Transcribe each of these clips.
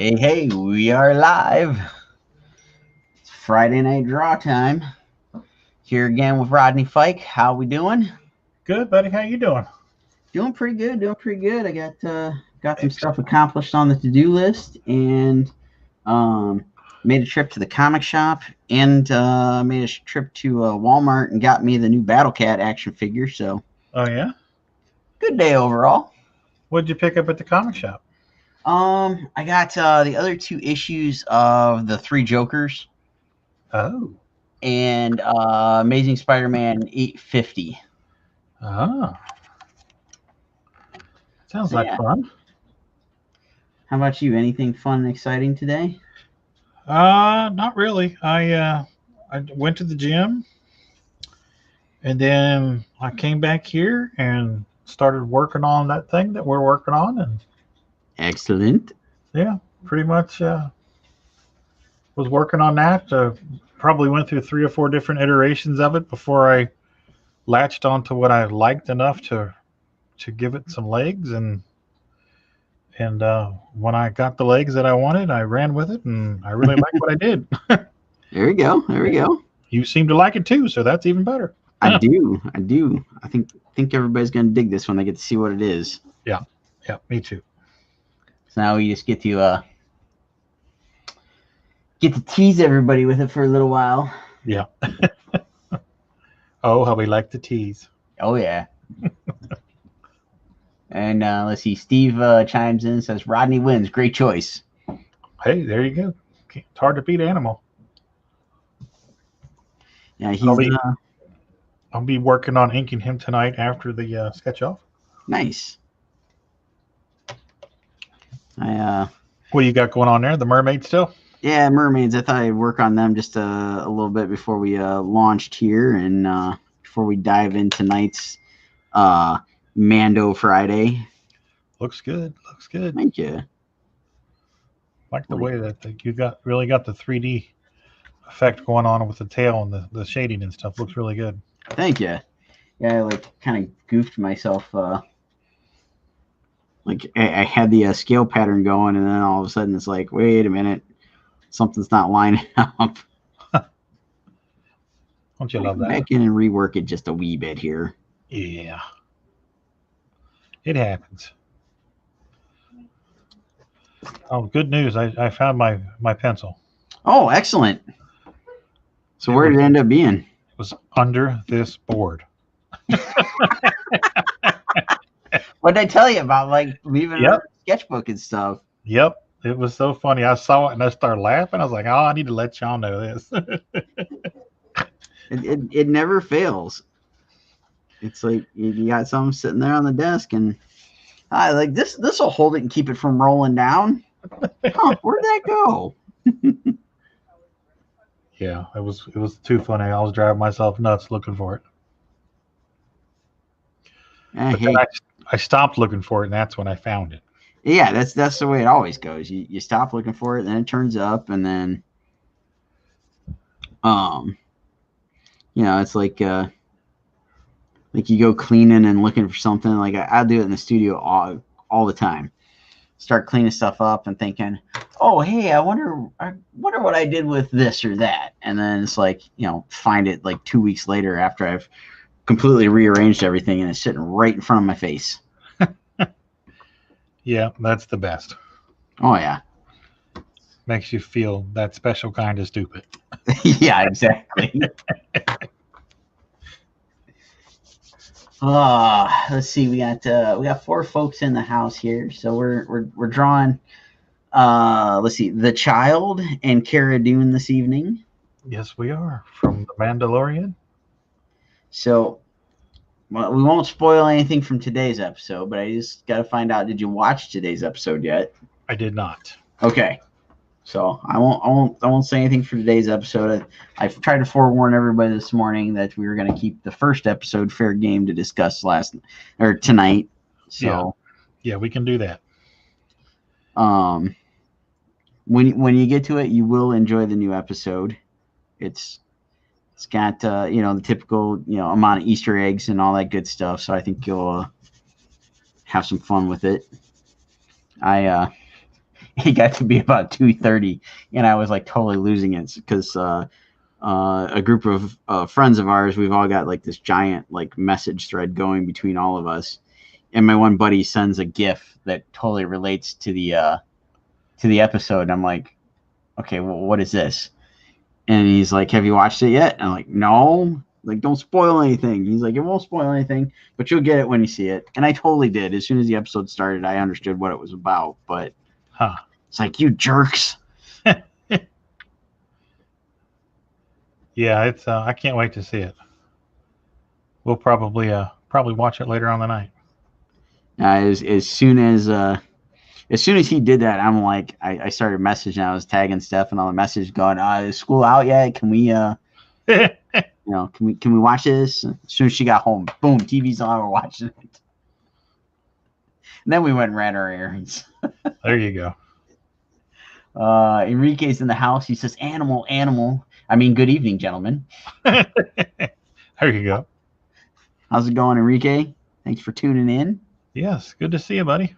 Hey, we are live. It's Friday Night Draw time. Here again with Rodney Fike. How we doing? Good, buddy. How you doing? Doing pretty good. I got some stuff accomplished on the to-do list and made a trip to the comic shop and made a trip to Walmart and got me the new Battle Cat action figure. So, Oh, yeah? good day overall. What'd you pick up at the comic shop? I got the other two issues of the Three Jokers. Oh. And Amazing Spider-Man 850. Oh. Sounds like fun. How about you? Anything fun and exciting today? Not really. I went to the gym, and then I came back here and started working on that thing that we're working on, and excellent. Yeah, pretty much was working on that. Probably went through 3 or 4 different iterations of it before I latched onto what I liked enough to give it some legs, and when I got the legs that I wanted, I ran with it, and I really like what I did. There we go. You seem to like it too, so that's even better. I do. I think everybody's gonna dig this when they get to see what it is. Yeah, me too. So now we just get to tease everybody with it for a little while. Yeah. Oh, how we like to tease. Oh yeah. And let's see. Steve chimes in and says Rodney wins. Great choice. Hey, there you go. It's hard to beat Animal. Yeah, I'll be working on inking him tonight after the sketch off. Nice. What do you got going on there? The mermaid still? Yeah, mermaids. I thought I'd work on them just a little bit before we launched here and before we dive into tonight's Mando Friday. Looks good. Thank you. Like the way that you really got the 3D effect going on with the tail and the shading and stuff. Looks really good. Thank you. Yeah, I kind of goofed myself. I had the scale pattern going, and then all of a sudden it's like, wait a minute, something's not lining up. Don't you love that? Back in and rework it just a wee bit here. Yeah. It happens. Oh, good news. I found my pencil. Oh, excellent. So where did it end up being? It was under this board. What did I tell you about, leaving a sketchbook and stuff? Yep. It was so funny. I saw it and I started laughing. I was like, oh, I need to let y'all know this. It never fails. It's like you got something sitting there on the desk, and I like this will hold it and keep it from rolling down. Huh, where'd that go? Yeah, it was too funny. I was driving myself nuts looking for it. I stopped looking for it, and that's when I found it. Yeah, that's the way it always goes. You stop looking for it, then it turns up, and then it's like you go cleaning and looking for something. Like I do it in the studio all the time. Start cleaning stuff up and thinking, oh, hey, I wonder what I did with this or that. And then it's like, find it like 2 weeks later after I've completely rearranged everything and it's sitting right in front of my face. Yeah, that's the best. Oh, yeah. Makes you feel that special kind of stupid. Yeah, exactly. Let's see. We got 4 folks in the house here, so we're drawing. Let's see, the Child and Cara Dune this evening. Yes, we are from the Mandalorian. So, well, we won't spoil anything from today's episode, but I just got to find out. Did you watch today's episode yet? I did not. Okay. So I won't say anything for today's episode. I've tried to forewarn everybody this morning that we were going to keep the first episode fair game to discuss tonight. So yeah, we can do that. When you get to it, you will enjoy the new episode. It's got the typical amount of Easter eggs and all that good stuff. So I think you'll have some fun with it. it got to be about 2:30, and I was like totally losing it because a group of friends of ours, we've all got like this giant like message thread going between all of us, and my one buddy sends a GIF that totally relates to the episode. And I'm like, okay, well, what is this? And he's like, have you watched it yet? And I'm like, no. Like, don't spoil anything. He's like, it won't spoil anything, but you'll get it when you see it. And I totally did. As soon as the episode started, I understood what it was about. But it's like, you jerks. Yeah, it's. I can't wait to see it. We'll probably watch it later on the night. As soon as he did that, I'm like, I started messaging. I was tagging Steph and all the message going, is school out yet? Can we can we watch this? As soon as she got home, boom, TV's on, we're watching it. And then we went and ran our errands. There you go. Enrique's in the house. He says, animal, animal. I mean, good evening, gentlemen. There you go. How's it going, Enrique? Thanks for tuning in. Yes, good to see you, buddy.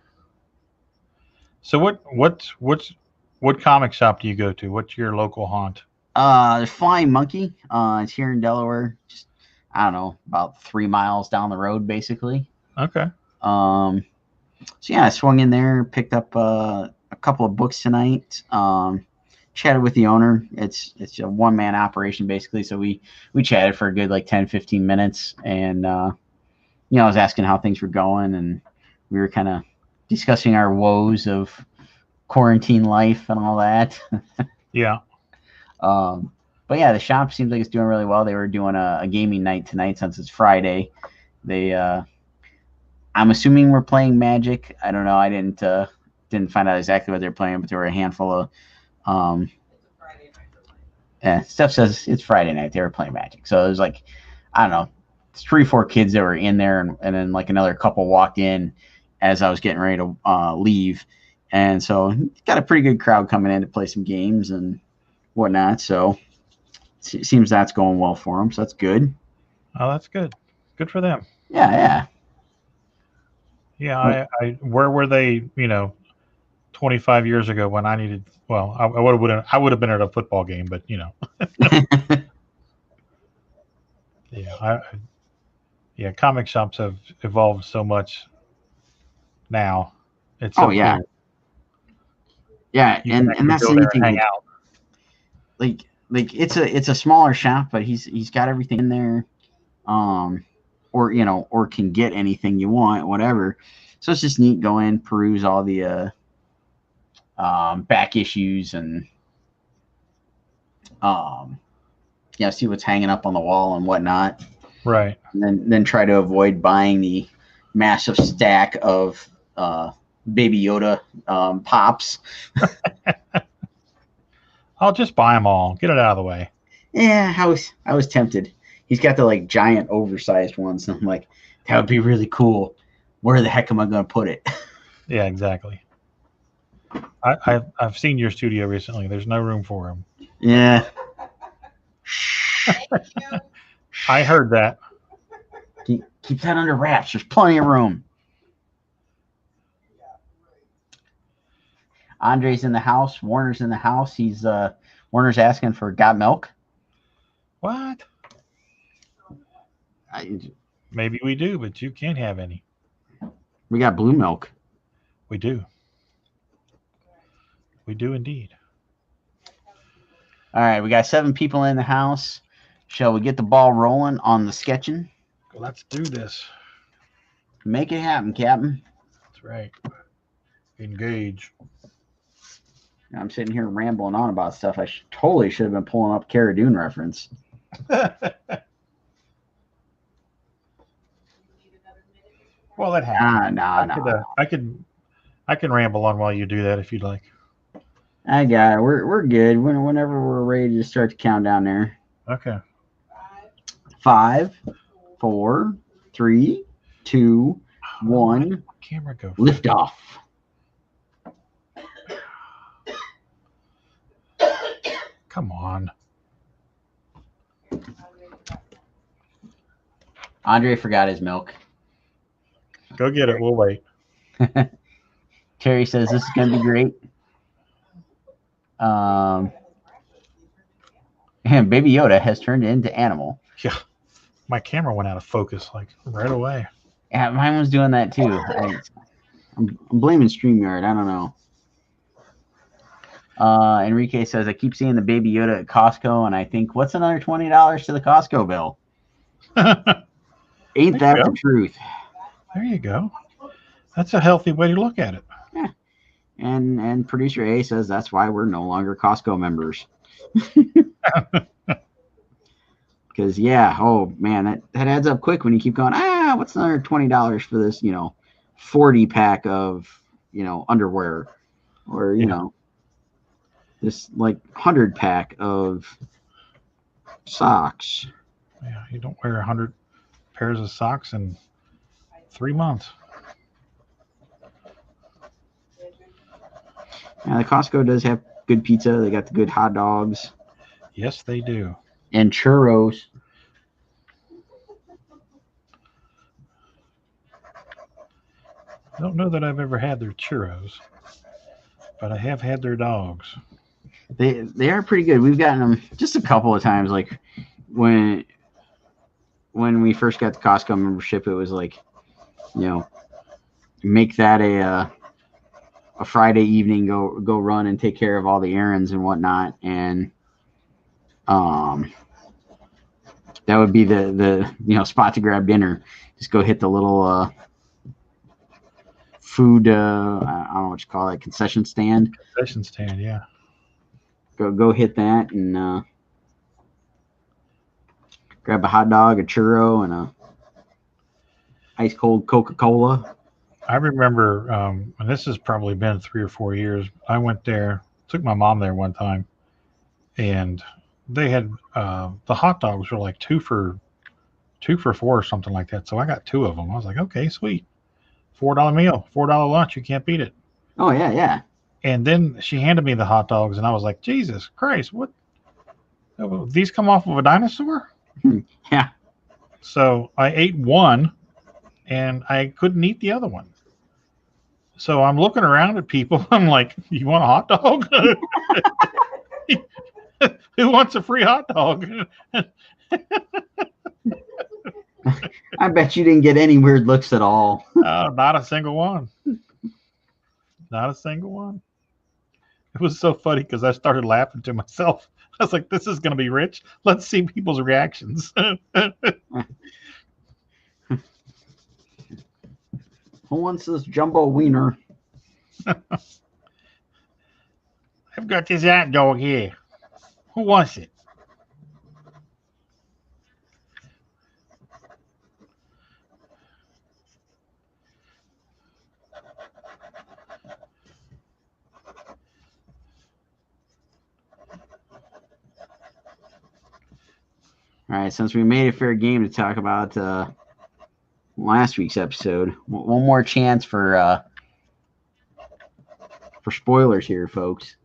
So what comic shop do you go to? What's your local haunt? Flying Monkey. It's here in Delaware. Just, I don't know, about 3 miles down the road, basically. Okay. So yeah, I swung in there, picked up a couple of books tonight. Chatted with the owner. It's a one-man operation, basically. So we chatted for a good like 10, 15 minutes, and I was asking how things were going, and we were kind of discussing our woes of quarantine life and all that. Yeah. But yeah, the shop seems like it's doing really well. They were doing a gaming night tonight since it's Friday. They, I'm assuming we're playing Magic. I don't know. I didn't find out exactly what they're playing, but there were a handful of, Steph says it's Friday night. They were playing Magic. So it was like, I don't know, 3, 4 kids that were in there, and then like another couple walked in as I was getting ready to leave. And so got a pretty good crowd coming in to play some games and whatnot. So it seems that's going well for them. So that's good. Oh, that's good. Good for them. Yeah. Yeah. I where were they, 25 years ago when I needed, well, I would have been at a football game, but yeah, comic shops have evolved so much now. It's so yeah. cool. Yeah, and that's go there and hang out. Like it's a smaller shop, but he's got everything in there, or can get anything you want, whatever. So it's just neat. Go in, peruse all the back issues, and see what's hanging up on the wall and whatnot. Right. And then try to avoid buying the massive stack of Baby Yoda pops. I'll just buy them all. Get it out of the way. Yeah, I was tempted. He's got the like giant oversized ones, and I'm like, that would be really cool. Where the heck am I going to put it? Yeah, exactly. I've seen your studio recently. There's no room for them. Yeah. I heard that. Keep that under wraps. There's plenty of room. Andre's in the house. Warner's in the house. Warner's asking for got milk. What? Maybe we do, but you can't have any. We got blue milk. We do. We do indeed. All right, we got 7 people in the house. Shall we get the ball rolling on the sketching? Let's do this. Make it happen, Captain. That's right. Engage. I'm sitting here rambling on about stuff. I totally should have been pulling up Cara Dune reference. Well, that happens. No. I can ramble on while you do that if you'd like. I got it. We're good. Whenever we're ready to start the countdown there. Okay. 5, 4, 3, 2, 1. Camera go. Lift off. Come on. Andre forgot his milk. Go get it. We'll wait. Terry says this is going to be great. And Baby Yoda has turned into animal. Yeah, my camera went out of focus like right away. Yeah, mine was doing that too. I'm blaming StreamYard. I don't know. Enrique says, I keep seeing the Baby Yoda at Costco, and I think, what's another $20 to the Costco bill? Ain't that the truth? There you go. That's a healthy way to look at it. Yeah. And producer A says that's why we're no longer Costco members. Because oh man, that adds up quick when you keep going. What's another $20 for this? 40 pack of underwear, or this like 100 pack of socks. Yeah, you don't wear 100 pairs of socks in 3 months. Yeah, the Costco does have good pizza. They got the good hot dogs. Yes, they do. And churros. I don't know that I've ever had their churros, but I have had their dogs. They are pretty good. We've gotten them just a couple of times. Like when we first got the Costco membership, it was like, make that a Friday evening, go run and take care of all the errands and whatnot, and that would be the spot to grab dinner. Just go hit the little food, I don't know what you call it, concession stand. Concession stand, yeah. Go hit that and grab a hot dog, a churro, and a ice cold Coca-Cola. I remember, and this has probably been 3 or 4 years. I went there, took my mom there one time, and they had the hot dogs were like 2 for $4 or something like that. So I got 2 of them. I was like, okay, sweet, $4 meal, $4 lunch. You can't beat it. Oh yeah. And then she handed me the hot dogs, and I was like, Jesus Christ, what? These come off of a dinosaur? Yeah. So I ate one, and I couldn't eat the other one. So I'm looking around at people. I'm like, you want a hot dog? Who wants a free hot dog? I bet you didn't get any weird looks at all. Not a single one. Not a single one. It was so funny because I started laughing to myself. I was like, this is going to be rich. Let's see people's reactions. Who wants this jumbo wiener? I've got this hot dog here. Who wants it? All right, since we made it fair game to talk about last week's episode, one more chance for spoilers here, folks.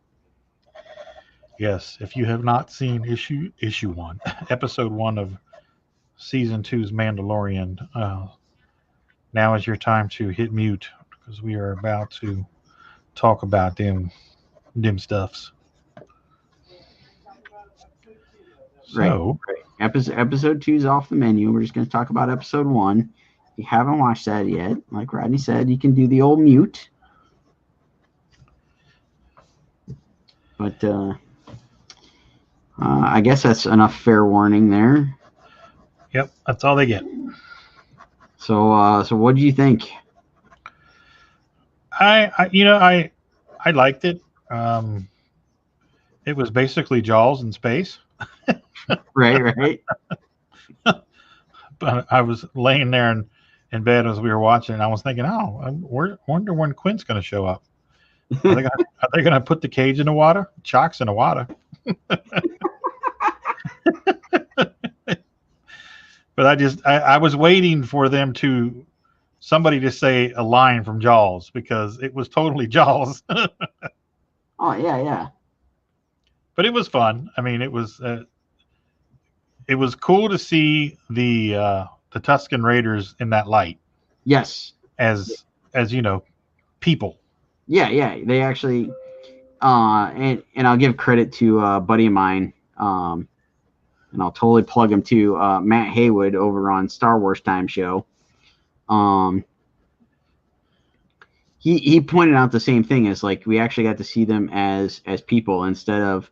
Yes, if you have not seen issue 1, episode 1 of season 2's Mandalorian, now is your time to hit mute because we are about to talk about them stuffs. So, right. Episode 2 is off the menu. We're just going to talk about episode 1. If you haven't watched that yet, like Rodney said, you can do the old mute. But I guess that's enough fair warning there. Yep, that's all they get. So what do you think? I liked it. It was basically Jaws in space. Right. But I was laying there in bed as we were watching, and I was thinking, I wonder when Quinn's going to show up. Are they going to put the cage in the water? Chalk's in the water. But I was waiting for somebody to say a line from Jaws because it was totally Jaws. Oh yeah. But it was fun. I mean, it was cool to see the Tusken Raiders in that light. Yes. As people. Yeah. They actually, and I'll give credit to a buddy of mine, and I'll totally plug him too, Matt Haywood over on Star Wars Time Show. He pointed out the same thing, as like we actually got to see them as people instead of,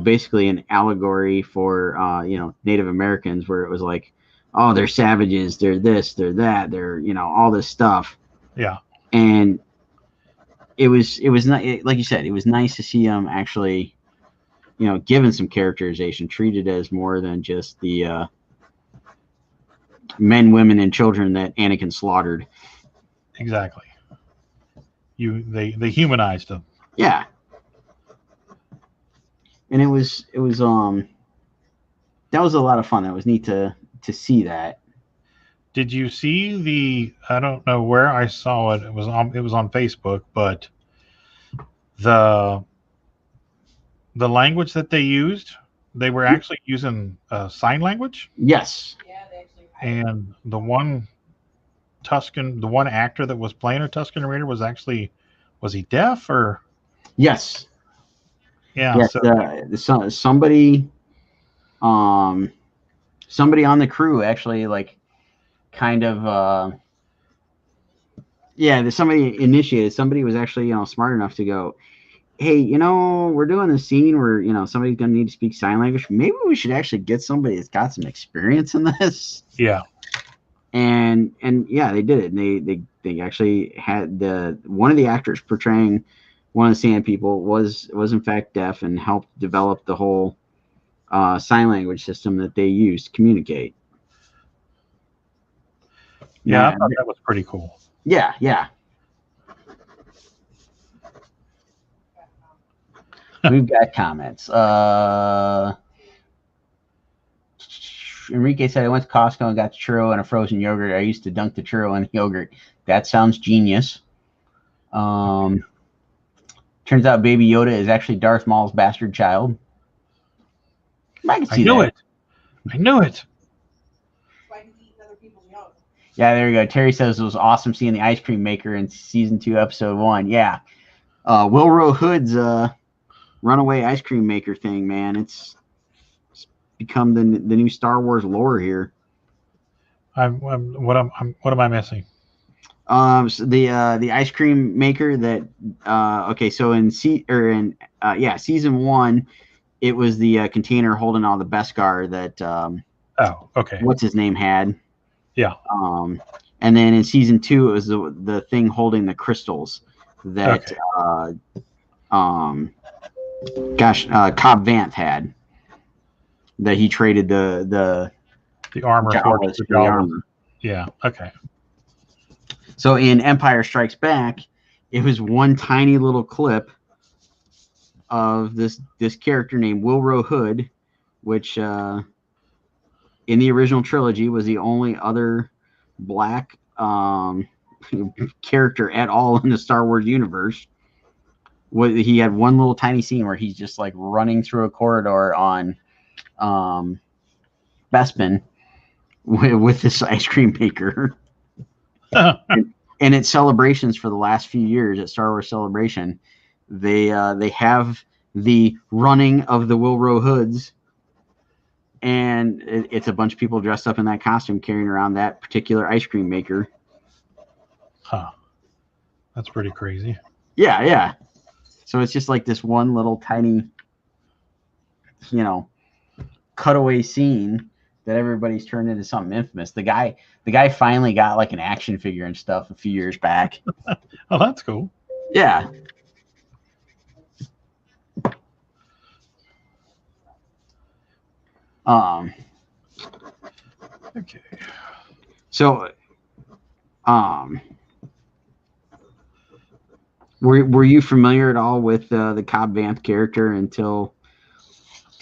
basically an allegory for Native Americans, where it was like, oh, they're savages, they're this, they're that, they're all this stuff. Yeah. And it was not, like you said, it was nice to see them actually given some characterization, treated as more than just the men, women, and children that Anakin slaughtered. Exactly. They humanized them. Yeah. And it was that was a lot of fun. It was neat to see that. Did you see I don't know where I saw it. It was on Facebook, but the language that they used, they were actually using sign language. Yes. Yeah, they actually. And the one actor that was playing a Tusken Raider was he deaf or? Yes. Yeah. Yes. So somebody on the crew actually, like, kind of somebody initiated. Somebody was actually smart enough to go, hey, we're doing this scene where somebody's gonna need to speak sign language. Maybe we should actually get somebody that's got some experience in this. Yeah. And yeah, they did it. And they actually had one of the actors portraying one of the Sand People was in fact deaf, and helped develop the whole sign language system that they use to communicate. Yeah, I thought that was pretty cool. Yeah, yeah. We've got comments. Enrique said, I went to Costco and got the churro and a frozen yogurt. I used to dunk the churro in yogurt. That sounds genius. Turns out Baby Yoda is actually Darth Maul's bastard child. I can see I knew that. it. I knew it. Why do you eat other people's yoga? Yeah, there we go. Terry says it was awesome seeing the ice cream maker in season 2, episode 1. Yeah. Wilro Hood's runaway ice cream maker thing, man. It's become the new Star Wars lore here. What am I missing? So the ice cream maker that okay, so in season 1, it was the container holding all the Beskar that Oh, okay. what's his name had. Yeah. And then in season 2, it was the thing holding the crystals that Okay. Cobb Vanth had, that he traded the armor for the armor. Yeah. Okay. So in Empire Strikes Back, it was one tiny little clip of this character named Wilro Hood, which in the original trilogy was the only other black character at all in the Star Wars universe. He had one little tiny scene where he's just like running through a corridor on Bespin with this ice cream maker. And at celebrations for the last few years at Star Wars Celebration, they have the running of the Wilro Hoods, and it's a bunch of people dressed up in that costume carrying around that particular ice cream maker. Huh. That's pretty crazy. Yeah, yeah. So it's just like this one little tiny, cutaway scene that everybody's turned into something infamous. The guy finally got like an action figure and stuff a few years back. Oh, that's cool. Yeah. Okay. So, were you familiar at all with the Cobb Vanth character until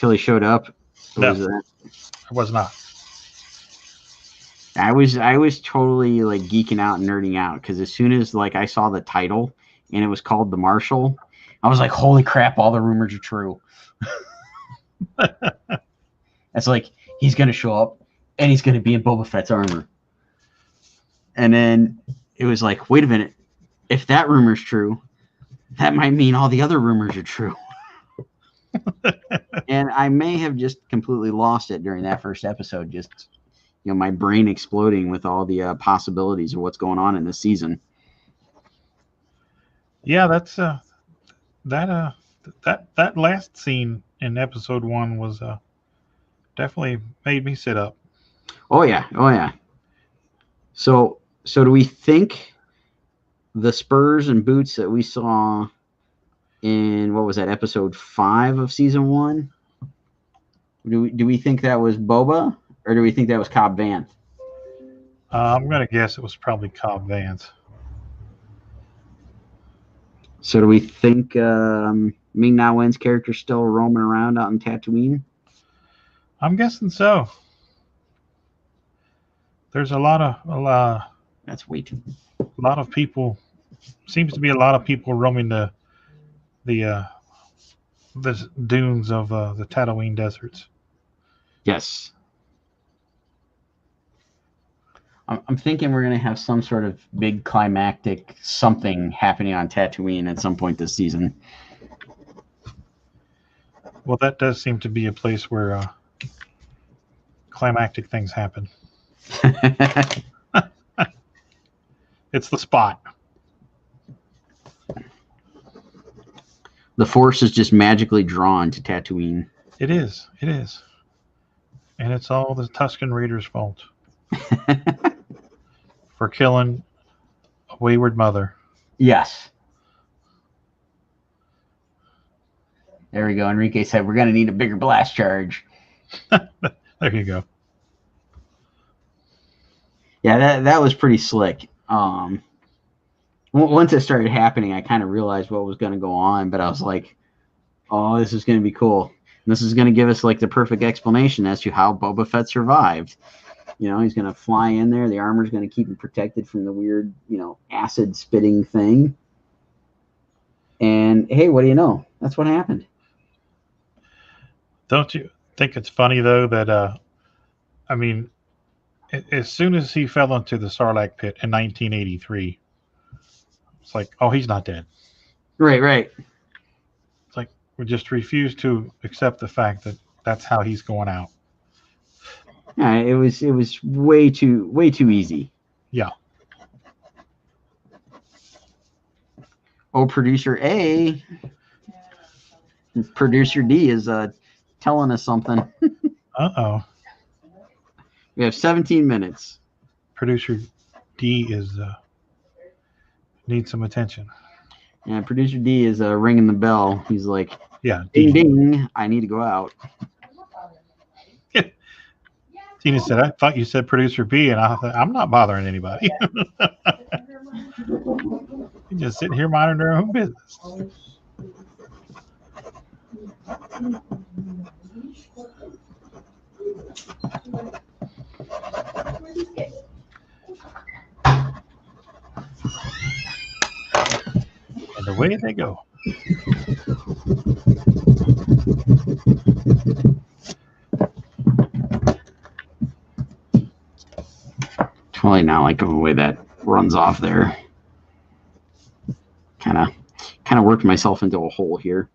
he showed up? No, I was not. I was totally like geeking out and nerding out, because as soon as like I saw the title and it was called The Marshal, I was like, holy crap, all the rumors are true. It's like, he's gonna show up and he's gonna be in Boba Fett's armor. And then it was like, wait a minute, if that rumor's true, that might mean all the other rumors are true. And I may have just completely lost it during that first episode. Just, my brain exploding with all the possibilities of what's going on in this season. Yeah, that's that last scene in episode 1 was definitely made me sit up. Oh yeah. So do we think the spurs and boots that we saw in, what was that, episode 5 of season 1? Do we think that was Boba, or do we think that was Cobb Vanth? I'm gonna guess it was probably Cobb Vanth. So do we think Ming-Na Wen's character still roaming around out in Tatooine? I'm guessing so. There's a lot of That's way too. people. Seems to be a lot of people roaming the dunes of the Tatooine deserts. Yes. I'm thinking we're going to have some sort of big climactic something happening on Tatooine at some point this season. Well, that does seem to be a place where climactic things happen. It's the spot. The Force is just magically drawn to Tatooine. It is. And it's all the Tusken Raiders' fault. For killing a wayward mother. Yes. There we go. Enrique said we're going to need a bigger blast charge. There you go. Yeah, that was pretty slick. Once it started happening, I kind of realized what was going to go on, but I was like, oh, this is going to be cool. And this is going to give us like the perfect explanation as to how Boba Fett survived. He's going to fly in there. The armor's going to keep him protected from the weird, acid spitting thing. And hey, what do you know? That's what happened. Don't you think it's funny, though, that, as soon as he fell into the Sarlacc pit in 1983, it's like, oh, he's not dead. Right. It's like we just refuse to accept the fact that that's how he's going out. Yeah, it was way too easy. Yeah. Oh, producer A, producer D is telling us something. Uh-oh. We have 17 minutes. Producer D is needs some attention. Yeah, producer D is ringing the bell. He's like, yeah, ding, ding, I need to go out. Tina said, I thought you said producer B, and I thought, I'm not bothering anybody. You're just sitting here minding their own business. And away they go. Totally not like the way that runs off there. Kind of worked myself into a hole here.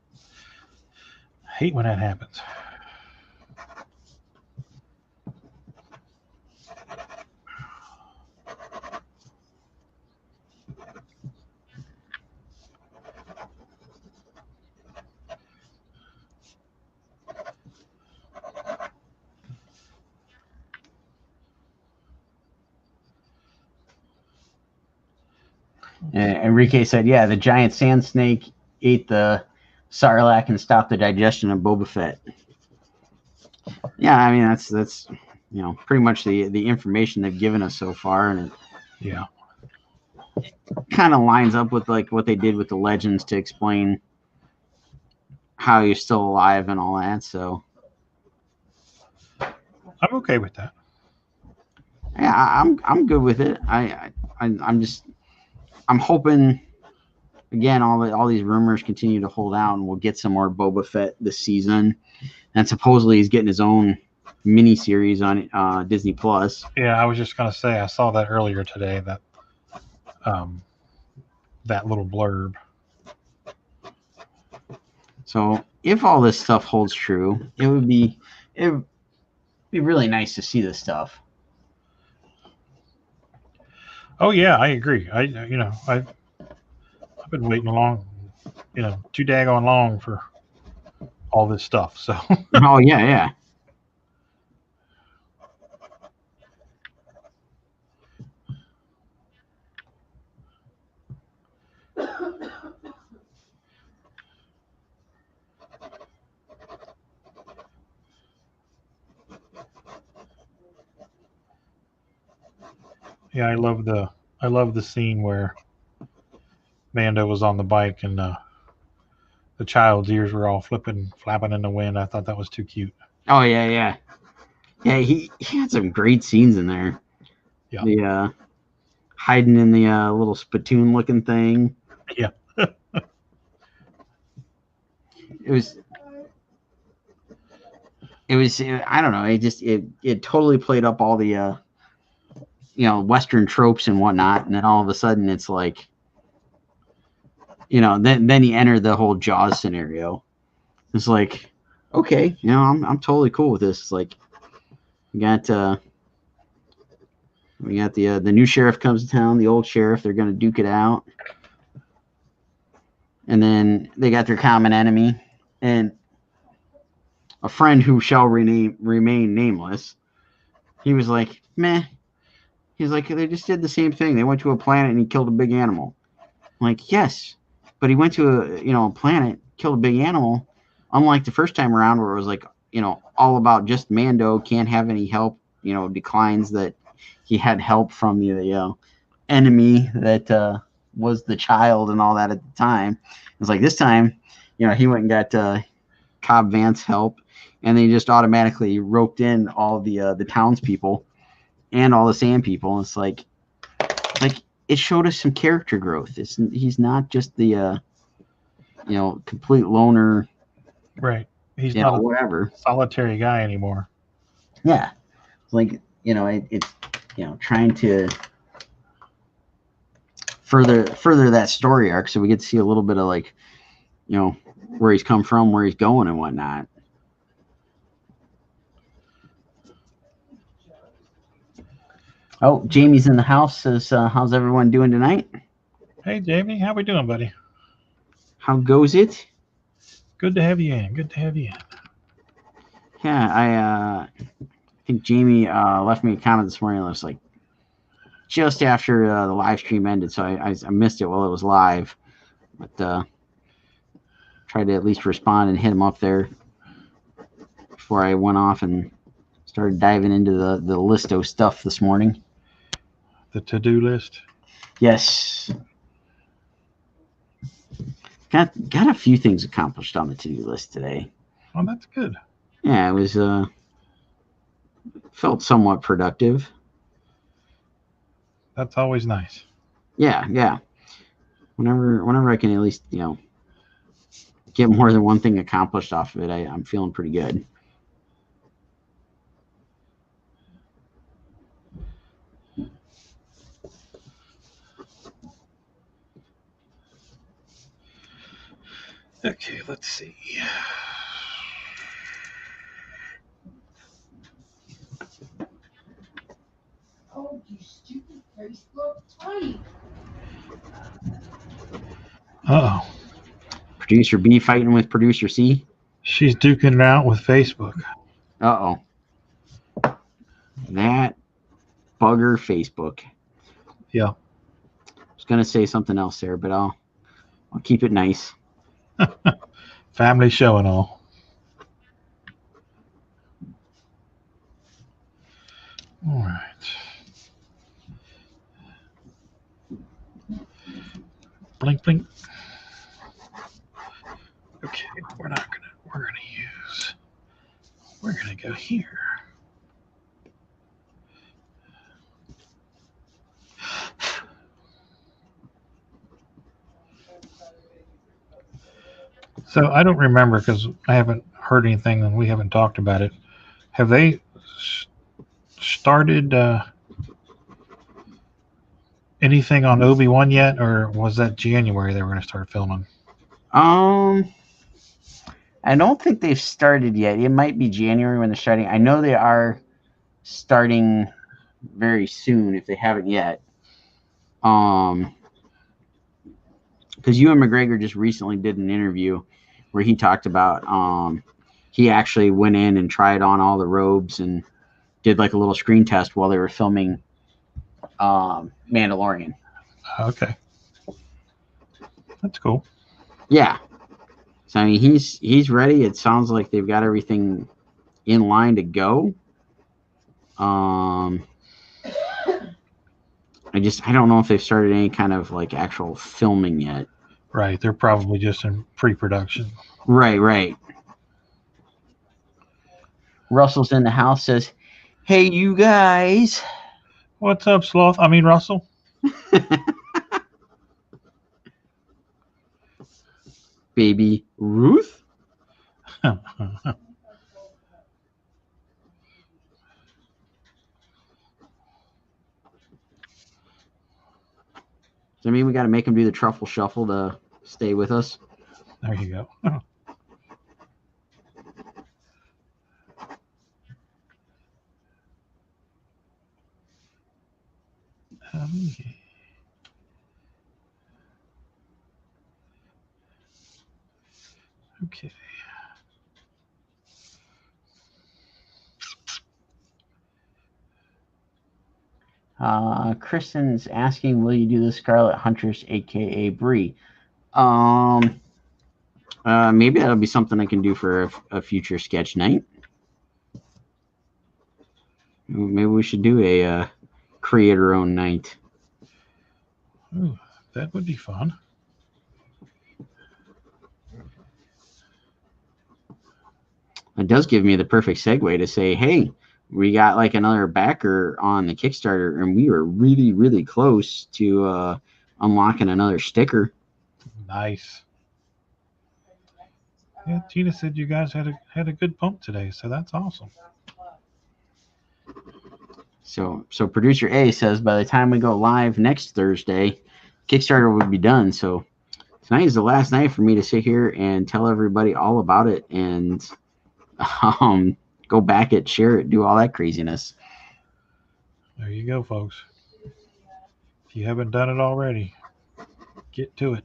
I hate when that happens. Enrique said, yeah, the giant sand snake ate the Sarlacc and stopped the digestion of Boba Fett. Yeah, I mean, that's pretty much the information they've given us so far, and yeah, it kind of lines up with like what they did with the legends to explain how you're still alive and all that. So I'm okay with that. Yeah, I'm good with it. I'm hoping, again, all these rumors continue to hold out, and we'll get some more Boba Fett this season. And supposedly he's getting his own mini series on Disney Plus. Yeah, I was just gonna say I saw that earlier today. That little blurb. So if all this stuff holds true, it would be really nice to see this stuff. Oh yeah, I agree. I've been waiting too daggone long for all this stuff. So Oh yeah. yeah, I love the scene where Mando was on the bike and the child's ears were all flapping in the wind. I thought that was too cute. Oh yeah. Yeah, he had some great scenes in there. Yeah. The hiding in the little spittoon looking thing. Yeah. It was I don't know, it totally played up all the Western tropes and whatnot, and then all of a sudden it's like, then you enter the whole Jaws scenario. It's like, okay, I'm totally cool with this. It's like we got the new sheriff comes to town, the old sheriff, they're gonna duke it out. And then they got their common enemy and a friend who shall remain nameless. He was like, meh. He's like, they just did the same thing. They went to a planet and he killed a big animal. I'm like, yes, but he went to a planet, killed a big animal. Unlike the first time around where it was like, all about just Mando, can't have any help, declines that he had help from the enemy that was the child and all that at the time. It's like this time, he went and got Cobb Vanth's help, and they just automatically roped in all the townspeople and all the sand people. It's like it showed us some character growth. He's not just the complete loner. Right. He's not whatever solitary guy anymore. Yeah. Like, it's trying to further that story arc, so we get to see a little bit of like, where he's come from, where he's going and whatnot. Oh, Jamie's in the house. Says, how's everyone doing tonight? Hey, Jamie. How we doing, buddy? How goes it? Good to have you in. Yeah, I think Jamie left me a comment this morning. It was like just after the live stream ended, so I missed it while it was live. But tried to at least respond and hit him up there before I went off and started diving into the list of stuff this morning. The to-do list? Yes. Got a few things accomplished on the to-do list today. Oh, that's good. Yeah, it was felt somewhat productive. That's always nice. Yeah. Whenever I can at least, get more than one thing accomplished off of it, I'm feeling pretty good. Okay, let's see. Oh, you stupid Facebook type. Uh-oh. Producer B fighting with producer C. She's duking it out with Facebook. Uh-oh. That bugger Facebook. Yeah. I was going to say something else there, but I'll keep it nice. Family show and all. All right. Blink, blink. Okay, we're gonna go here. So I don't remember because I haven't heard anything and we haven't talked about it. Have they started anything on Obi-Wan yet, or was that January they were going to start filming? I don't think they've started yet. It might be January when they're starting. I know they are starting very soon if they haven't yet. Because Ewan McGregor just recently did an interview where he talked about he actually went in and tried on all the robes and did like a little screen test while they were filming Mandalorian. Okay. That's cool. Yeah. So I mean he's ready. It sounds like they've got everything in line to go. I don't know if they've started any kind of like actual filming yet. Right. They're probably just in pre-production. Right. Russell's in the house, says, "Hey, you guys." What's up, Sloth? I mean, Russell. Baby Ruth. Well, Does that mean we got to make him do the truffle shuffle to stay with us? there you go. Okay. Kristen's asking, will you do the Scarlet Huntress, aka Bree? Maybe that'll be something I can do for a future sketch night. Maybe we should do a creator-owned night. Ooh, that would be fun. It does give me the perfect segue to say, hey, we got like another backer on the Kickstarter, and we were really, really close to unlocking another sticker. Nice. Yeah, Tina said you guys had a good pump today, so that's awesome. So producer A says by the time we go live next Thursday, Kickstarter would be done. So tonight is the last night for me to sit here and tell everybody all about it and go back it, share it, do all that craziness. There you go, folks. If you haven't done it already, get to it.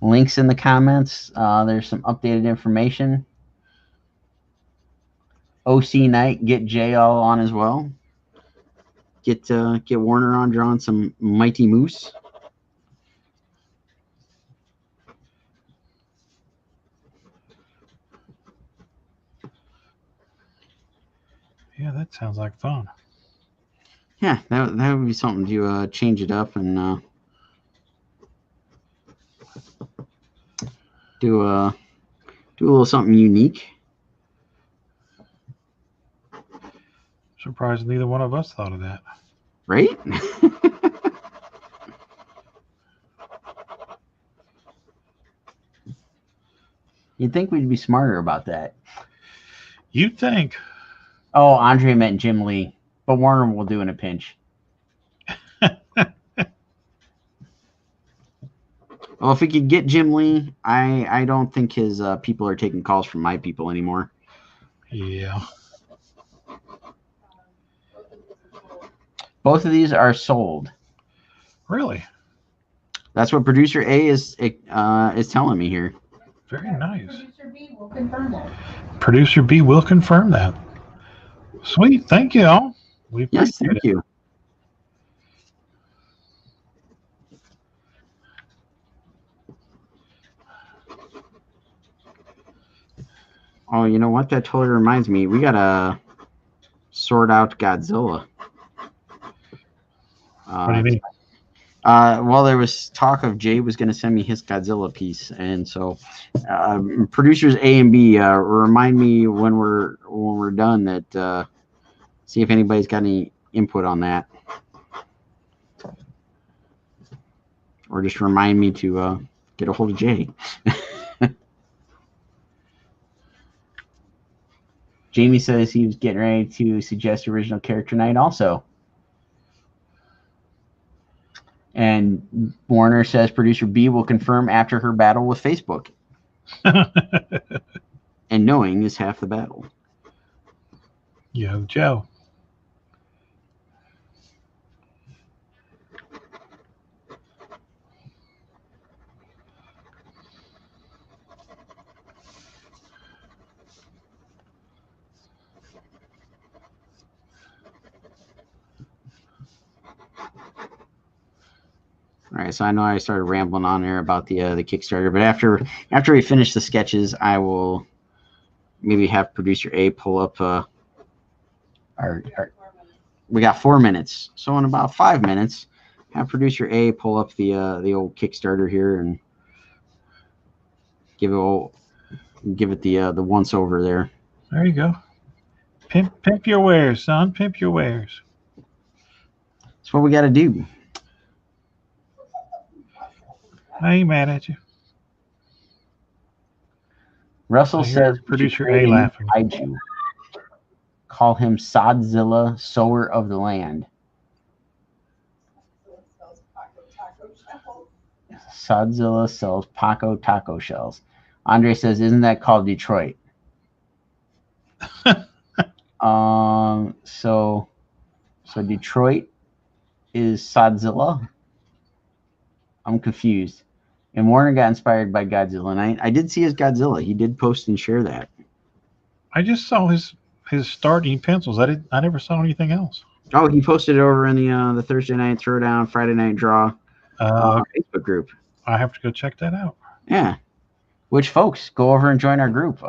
Links in the comments. There's some updated information. OC Night, get Jay all on as well. Get Warner on drawing some Mighty Moose. Yeah, that sounds like fun. Yeah, that would be something to change it up and do a little something unique. Surprised neither one of us thought of that. Right? You'd think we'd be smarter about that. You'd think. Oh, Andre meant Jim Lee, but Warner will do in a pinch. Well, if we could get Jim Lee, I don't think his people are taking calls from my people anymore. Yeah. Both of these are sold. Really? That's what producer A is telling me here. Very nice. Producer B will confirm that. Producer B will confirm that. Sweet. Thank you all. We appreciate Yes, thank it. you. Oh, you know what? That totally reminds me. We gotta sort out Godzilla. What do you mean? Well, there was talk of Jay was going to send me his Godzilla piece, and so producers A and B, remind me when we're done that see if anybody's got any input on that, or just remind me to get a hold of Jay. Jamie says he was getting ready to suggest original character night also. And Warner says producer B will confirm after her battle with Facebook. And knowing is half the battle. Yo, Joe. All right, so I know I started rambling on there about the Kickstarter, but after we finish the sketches, I will maybe have producer A pull up our we got 4 minutes, so in about 5 minutes, have producer A pull up the old Kickstarter here and give it the once over there. There you go. Pimp your wares, son. Pimp your wares. That's what we got to do. I ain't mad at you. Russell I hear says producer A laughing. Kaiju. Call him Sodzilla, sower of the land. Sodzilla sells Paco taco shells. Andre says, isn't that called Detroit? So Detroit is Sodzilla? I'm confused. And Warner got inspired by Godzilla. And I did see his Godzilla. He did post and share that. I just saw his starting pencils. I never saw anything else. Oh, he posted it over in the Thursday Night Throwdown, Friday Night Draw Facebook group. I have to go check that out. Yeah. Which, folks, go over and join our group.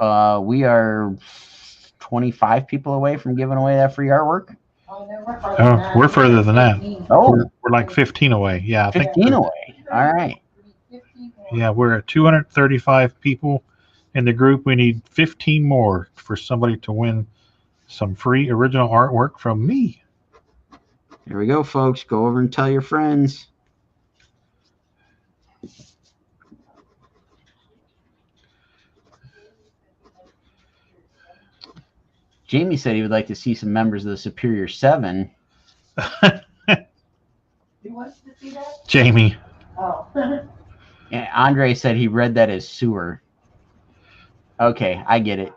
We are 25 people away from giving away that free artwork. Oh, We're further than that. Oh, We're like 15 away. Yeah, I 15 think. away. All right. Yeah, we're at 235 people in the group. We need 15 more for somebody to win some free original artwork from me. There we go, folks. Go over and tell your friends. Jamie said he would like to see some members of the Superior 7. Who wants to see that? Jamie. Oh. And Andre said he read that as sewer. Okay, I get it.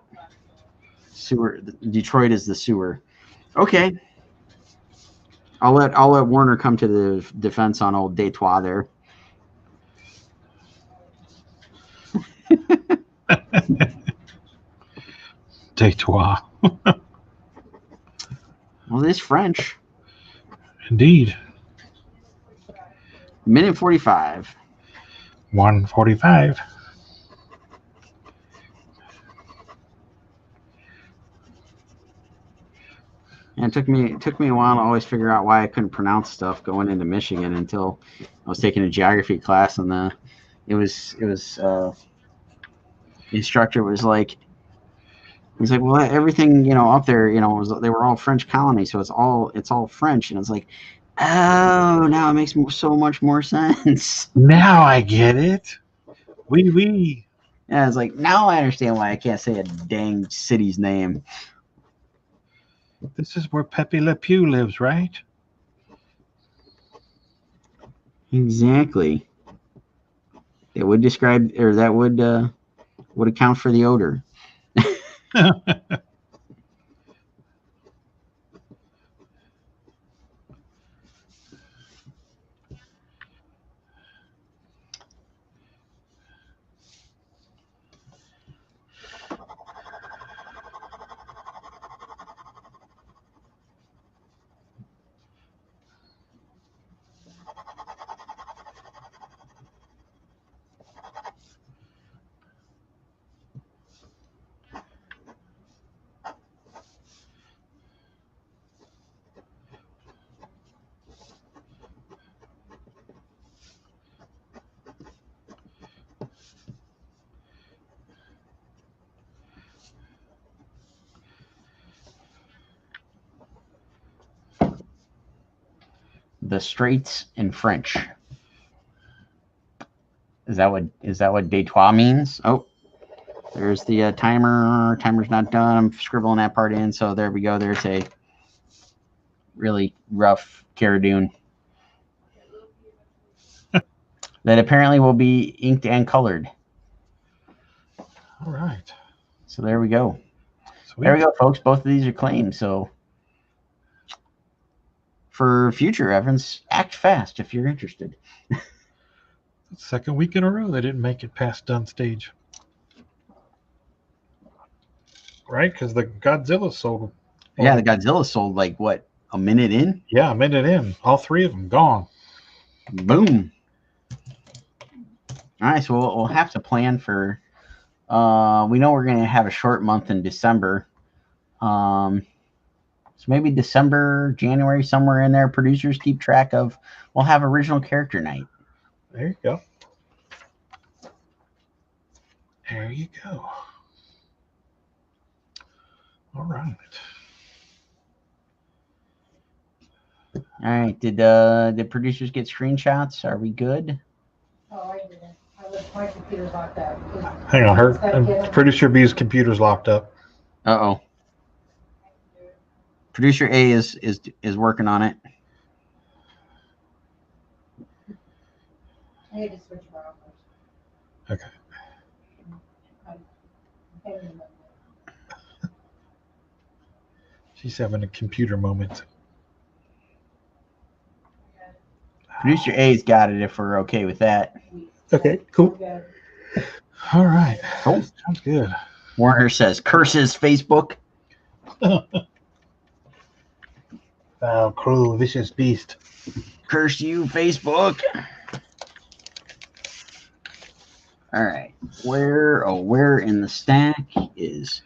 Sewer. Detroit is the sewer. Okay. I'll let Warner come to the defense on old Detroit there. Detroit. Well, it is French. Indeed. Minute 45. 145. And it took me a while to always figure out why I couldn't pronounce stuff going into Michigan until I was taking a geography class, and the instructor was like, well, everything up there, they were all French colonies, so it's all French, and it's like, oh, now it makes so much more sense. Now I get it. Oui. Yeah, it's like, now I understand why I can't say a dang city's name. This is where Pepe Le Pew lives, right? Exactly. It would describe, or that would account for the odor. The Straits in French. Is that what Detroit means? Oh, there's the timer. Timer's not done. I'm scribbling that part in. So there we go. There's a really rough Cara Dune that apparently will be inked and colored. All right. So there we go. Sweet. There we go, folks. Both of these are claimed. So for future reference, act fast if you're interested. Second week in a row they didn't make it past done stage. Right? Because the Godzilla sold. Yeah, the Godzilla sold like what, a minute in? Yeah, a minute in. All three of them gone. Boom. All right, so we'll have to plan for. We know we're going to have a short month in December. So maybe December, January, somewhere in there. Producers keep track of. We'll have original character night. There you go. There you go. All right. All right. Did producers get screenshots? Are we good? Oh, I didn't. My computer's locked up. Hang on, I'm pretty sure B's computer's locked up. Uh-oh. Producer A is working on it. I need to switch browsers. Okay. She's having a computer moment. Producer A's got it if we're okay with that. Okay, cool. All right. Cool. Sounds good. Warner says, curses Facebook. Foul, cruel, vicious beast. Curse you, Facebook. All right. Where in the stack is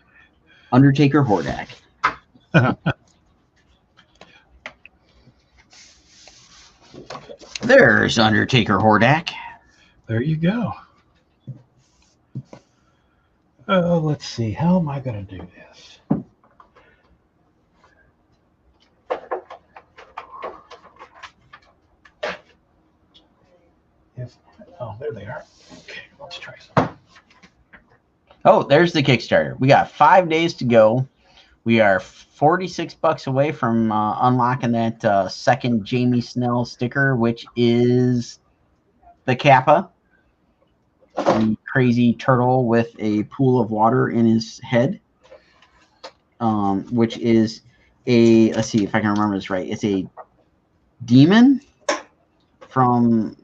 Undertaker Hordak? There's Undertaker Hordak. There you go. Let's see. How am I going to do this? Oh, there they are. Okay, let's try some. Oh, there's the Kickstarter. We got 5 days to go. We are $46 away from unlocking that second Jamie Snell sticker, which is the Kappa, the crazy turtle with a pool of water in his head, which is a, let's see if I can remember this right. It's a demon from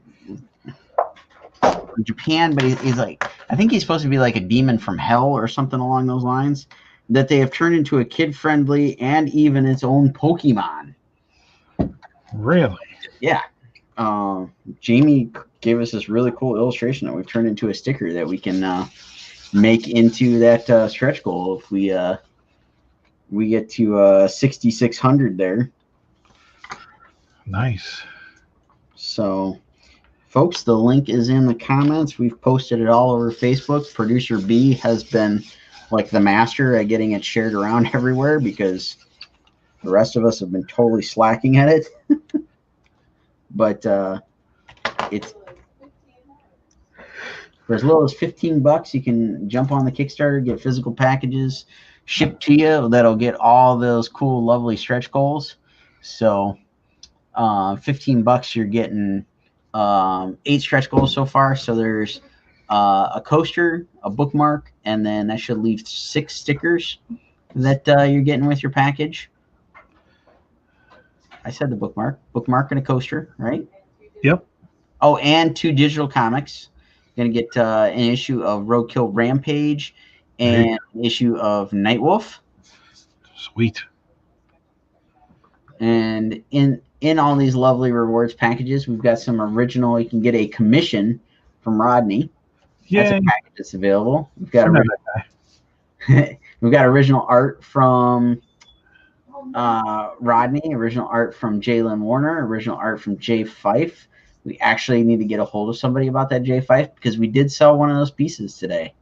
Japan, but he's like, I think he's supposed to be like a demon from hell or something along those lines, that they have turned into a kid-friendly and even its own Pokemon. Really? Yeah. Jamie gave us this really cool illustration that we've turned into a sticker that we can make into that stretch goal if we get to 6,600 there. Nice. So, folks, the link is in the comments. We've posted it all over Facebook. Producer B has been like the master at getting it shared around everywhere because the rest of us have been totally slacking at it. But it's for as little as $15. You can jump on the Kickstarter, get physical packages shipped to you that'll get all those cool, lovely stretch goals. So $15, you're getting 8 stretch goals so far. So there's a coaster, a bookmark, and then that should leave 6 stickers that you're getting with your package. I said the bookmark and a coaster, right? Yep. Oh, and 2 digital comics. You're going to get an issue of Roadkill Rampage and an issue of Nightwolf. Sweet. And in all these lovely rewards packages, we've got some original. You can get a commission from Rodney. Yeah. That's a package that's available. We've got we've got original art from Rodney, original art from Jalen Warner, original art from Jay Fife. We actually need to get a hold of somebody about that Jay Fife because we did sell one of those pieces today.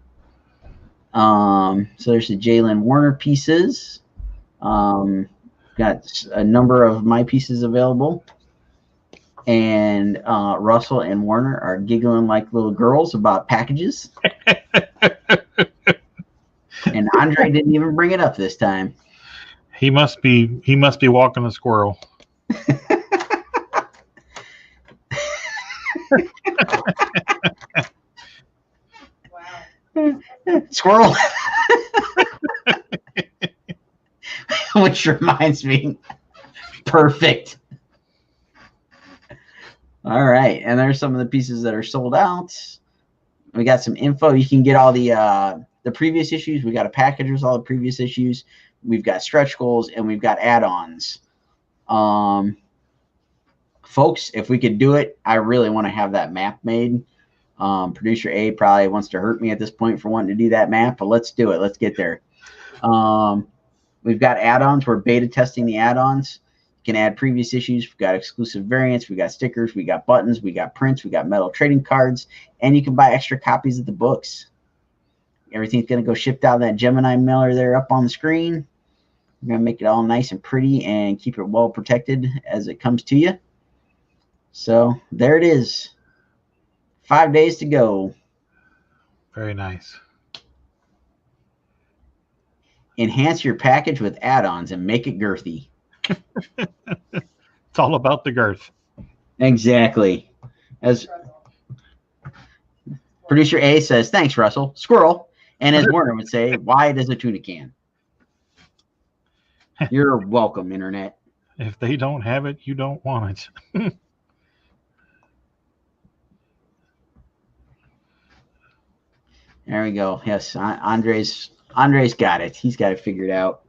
So there's the Jalen Warner pieces. Got a number of my pieces available. And Russell and Warner are giggling like little girls about packages. And Andre didn't even bring it up this time. He must be walking a squirrel. Squirrel. Which reminds me, perfect. All right, and there's some of the pieces that are sold out. We got some info. You can get all the previous issues. We got a package with all the previous issues. We've got stretch goals and we've got add-ons. Folks, if we could do it, I really want to have that map made. Producer A probably wants to hurt me at this point for wanting to do that map, but let's do it. Let's get there. We've got add-ons. We're beta testing the add-ons. You can add previous issues. We've got exclusive variants. We got stickers. We got buttons. We got prints. We got metal trading cards. And you can buy extra copies of the books. Everything's going to go shipped out of that Gemini mailer there up on the screen. We're going to make it all nice and pretty and keep it well protected as it comes to you. So there it is. 5 days to go. Very nice. Enhance your package with add-ons and make it girthy. It's all about the girth. Exactly. As producer A says, thanks, Russell. Squirrel. And as Warner would say, wide as a tuna can. You're welcome, Internet. If they don't have it, you don't want it. There we go. Yes, Andre's got it. He's got it figured out.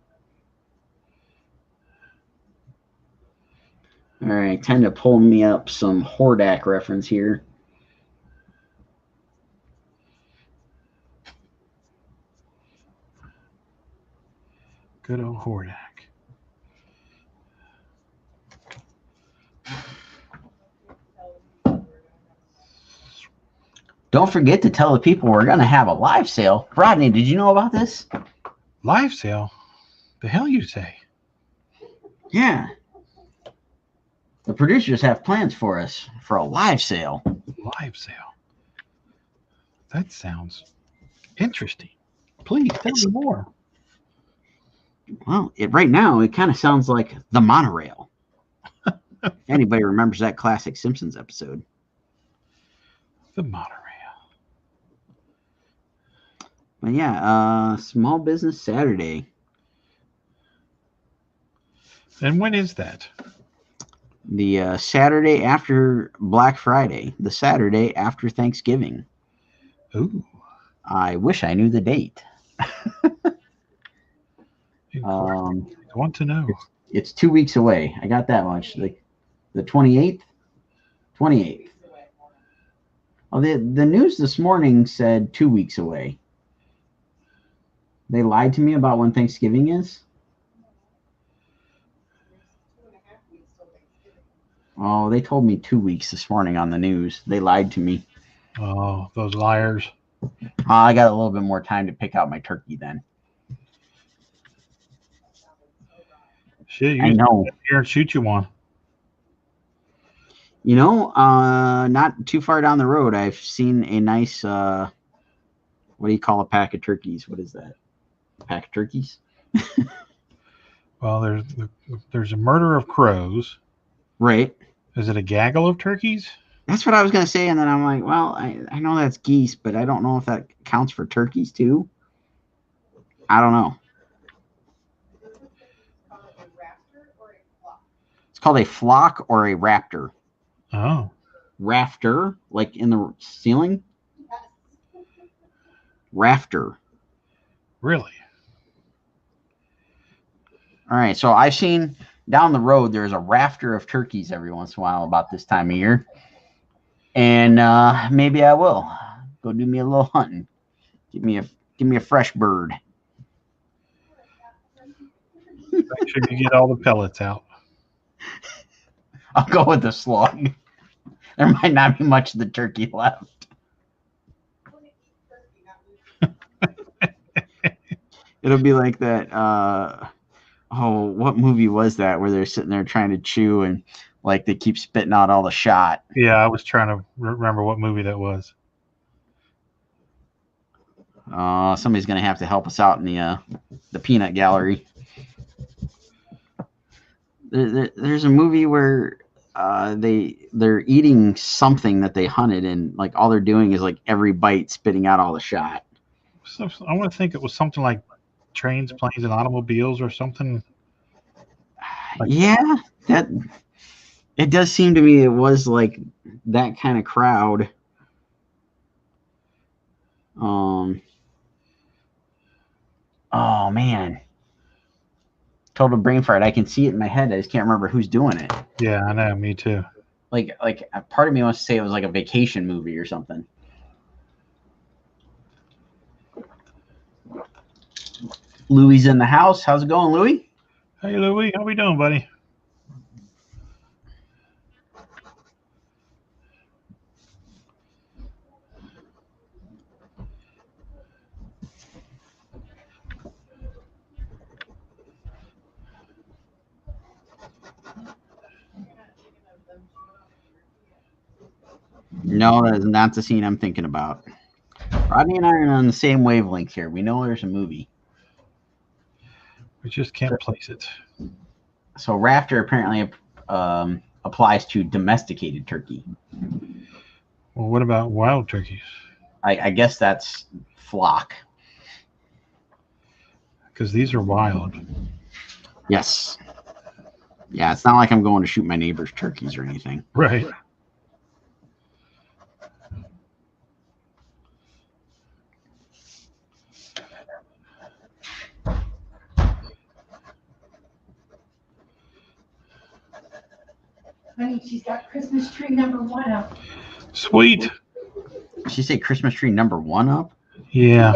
All right, time to pull me up some Hordak reference here. Good old Hordak. Don't forget to tell the people we're going to have a live sale. Rodney, did you know about this? Live sale? The hell you say? Yeah. The producers have plans for us for a live sale. Live sale. That sounds interesting. Please tell me more. Well, right now, it kind of sounds like the monorail. Anybody remembers that classic Simpsons episode? The monorail. But yeah, Small Business Saturday. And when is that? The Saturday after Black Friday. The Saturday after Thanksgiving. Ooh. I wish I knew the date. I want to know. It's 2 weeks away. I got that much. The 28th? 28th. Oh, the news this morning said 2 weeks away. They lied to me about when Thanksgiving is. Oh, they told me 2 weeks this morning on the news. They lied to me. Oh, those liars. I got a little bit more time to pick out my turkey then. Shit, I know. Here and shoot you one. You know, not too far down the road, I've seen a nice, what do you call a pack of turkeys? What is that? A pack of turkeys? Well, there's a murder of crows. Right. Is it a gaggle of turkeys? That's what I was going to say. And then I'm like, well, I know that's geese, but I don't know if that counts for turkeys too. I don't know. It's called a flock or a raptor. Oh. Rafter, like in the ceiling? Rafter. Really? All right. So I've seen down the road, there's a rafter of turkeys every once in a while about this time of year. And maybe I will go do me a little hunting. Give me a fresh bird. Make sure you get all the pellets out. I'll go with the slug. There might not be much of the turkey left. It'll be like that. What movie was that where they're sitting there trying to chew and like they keep spitting out all the shot? Yeah, I was trying to remember what movie that was. Somebody's gonna have to help us out in the peanut gallery. There's a movie where they're eating something that they hunted and like all they're doing is like every bite spitting out all the shot. So I want to think it was something like trains, planes, and automobiles or something. Yeah, that it does seem to me it was like that kind of crowd. Oh man, total brain fart. I can see it in my head. I just can't remember who's doing it. Yeah, I know. Me too. Like a part of me wants to say it was like a vacation movie or something. Louie's in the house. How's it going, Louie? Hey, Louie, how we doing, buddy? No, that is not the scene I'm thinking about. Rodney and I are on the same wavelength here. We know there's a movie. We just can't place it. So rafter apparently applies to domesticated turkey. Well, what about wild turkeys? I guess that's flock. Because these are wild. Yes. Yeah, it's not like I'm going to shoot my neighbor's turkeys or anything. Right. Honey, she's got Christmas tree #1 up. Sweet. Did she say Christmas tree #1 up? Yeah.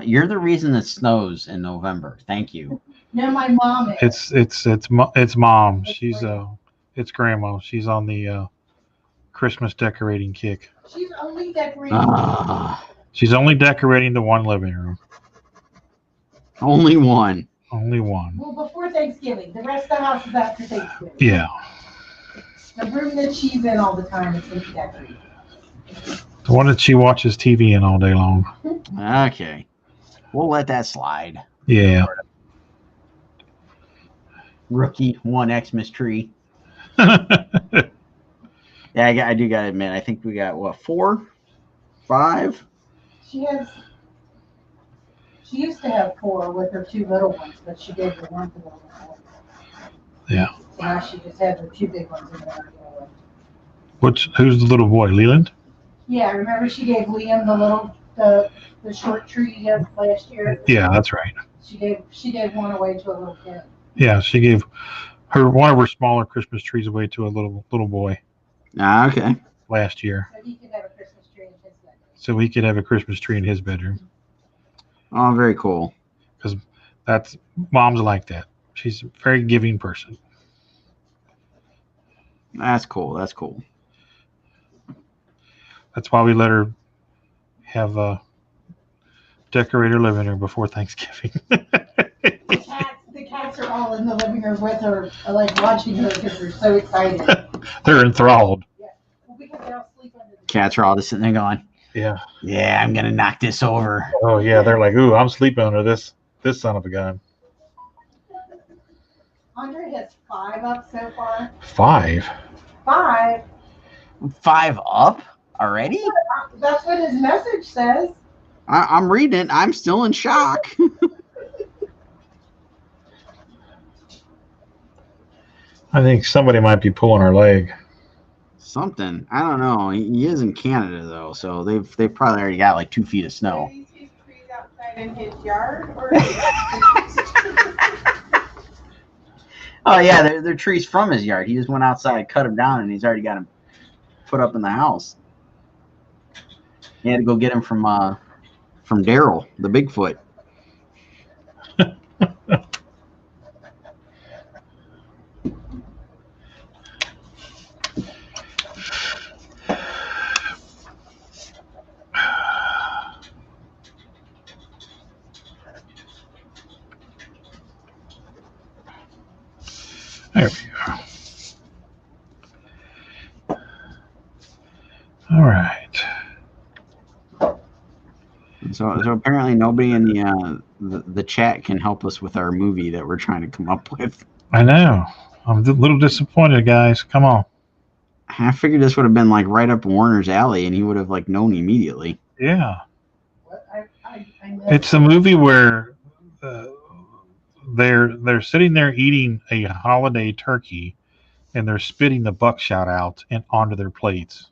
You're the reason it snows in November. Thank you. No, my mom is. It's mom. She's it's grandma. She's on the Christmas decorating kick. She's only decorating. She's only decorating the one living room. Only one. Only one. Well, before Thanksgiving. The rest of the house is after Thanksgiving. Yeah. The room that she's in all the time is going to be decorated. The one that she watches TV in all day long. Okay. We'll let that slide. Yeah. Rookie 1 Xmas tree. Yeah, I do gotta admit, I think we got what, 4, 5? She used to have 4 with her 2 little ones, but she gave the one to the little one. Yeah. So now she just has her 2 big ones in there. Who's the little boy? Leland? Yeah, remember she gave Liam the short tree last year? Yeah, that's right. She gave one away to a little kid. Yeah, she gave one of her smaller Christmas trees away to a little boy Okay. last year. So he could have a Christmas tree in his bedroom. So he could have a Christmas tree in his bedroom. Oh, very cool. Because that's mom's like that. She's a very giving person. That's cool. That's cool. That's why we let her have a decorator living room before Thanksgiving. The cats are all in the living room with her, like watching her because they're so excited. They're enthralled. Yeah. Well, because they all sleep under the Cats are all just sitting there going, Yeah. yeah, I'm going to knock this over. Oh yeah, they're like, ooh, I'm sleeping under this son of a gun. Andre has 5 up so far. 5. 5? 5 up already? That's what his message says. I'm reading it. I'm still in shock. I think somebody might be pulling our leg. Something. I don't know. He is in Canada though, so they've probably already got like 2 feet of snow. Are these his trees outside in his yard, or? Oh yeah, they're trees from his yard. He just went outside, cut them down, and he's already got them put up in the house. He had to go get him from Daryl, the Bigfoot. There we go. All right. So apparently nobody in the chat can help us with our movie that we're trying to come up with. I know. I'm a little disappointed, guys. Come on. I figured this would have been like right up Warner's alley, and he would have like known immediately. Yeah. I know. It's a movie where they're sitting there eating a holiday turkey, and they're spitting the buckshot out and onto their plates.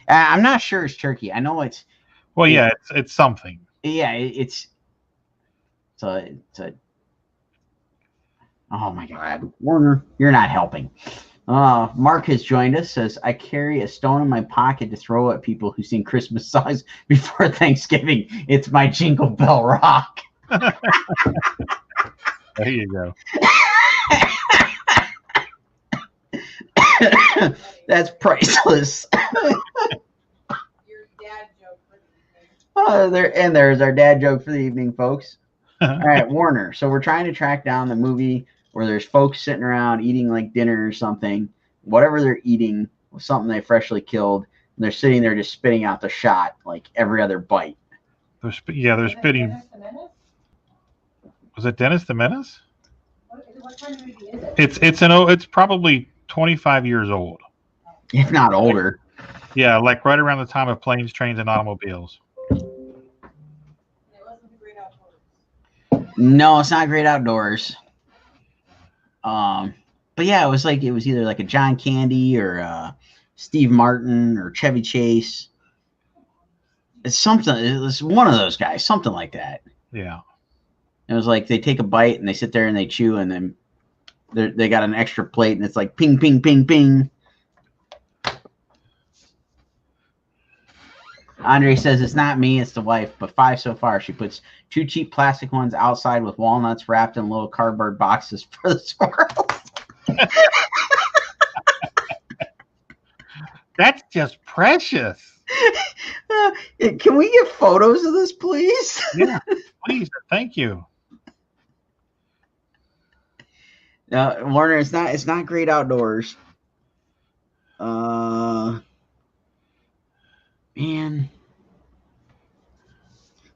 I'm not sure it's turkey. I know it's. Well, yeah, it's something. Yeah, it's a. Oh my God, Warner, you're not helping. Mark has joined us. Says I carry a stone in my pocket to throw at people who sing Christmas songs before Thanksgiving. It's my Jingle Bell Rock. There you go. That's priceless. Your dad joke for the evening. There's our dad joke for the evening, folks. All right, Warner. So we're trying to track down the movie where there's folks sitting around eating like dinner or something. Whatever they're eating was something they freshly killed. And they're sitting there just spitting out the shot like every other bite. They're spitting. Dennis the Menace? Was it Dennis the Menace? What kind of movie is it? It's probably 25 years old. If not older. Yeah, like right around the time of Planes, Trains, and Automobiles. It wasn't The Great Outdoors. No, it's not Great Outdoors. But yeah, it was either like a John Candy or Steve Martin or Chevy Chase. It's something. It was one of those guys, something like that. Yeah. It was like they take a bite and they sit there and they chew, and then they got an extra plate, and it's like ping, ping, ping, ping. Andre says it's not me, it's the wife, but 5 so far. She puts 2 cheap plastic ones outside with walnuts wrapped in little cardboard boxes for the squirrels. That's just precious. Can we get photos of this, please? Yeah, please. Thank you. Warner, it's not Great Outdoors. Man.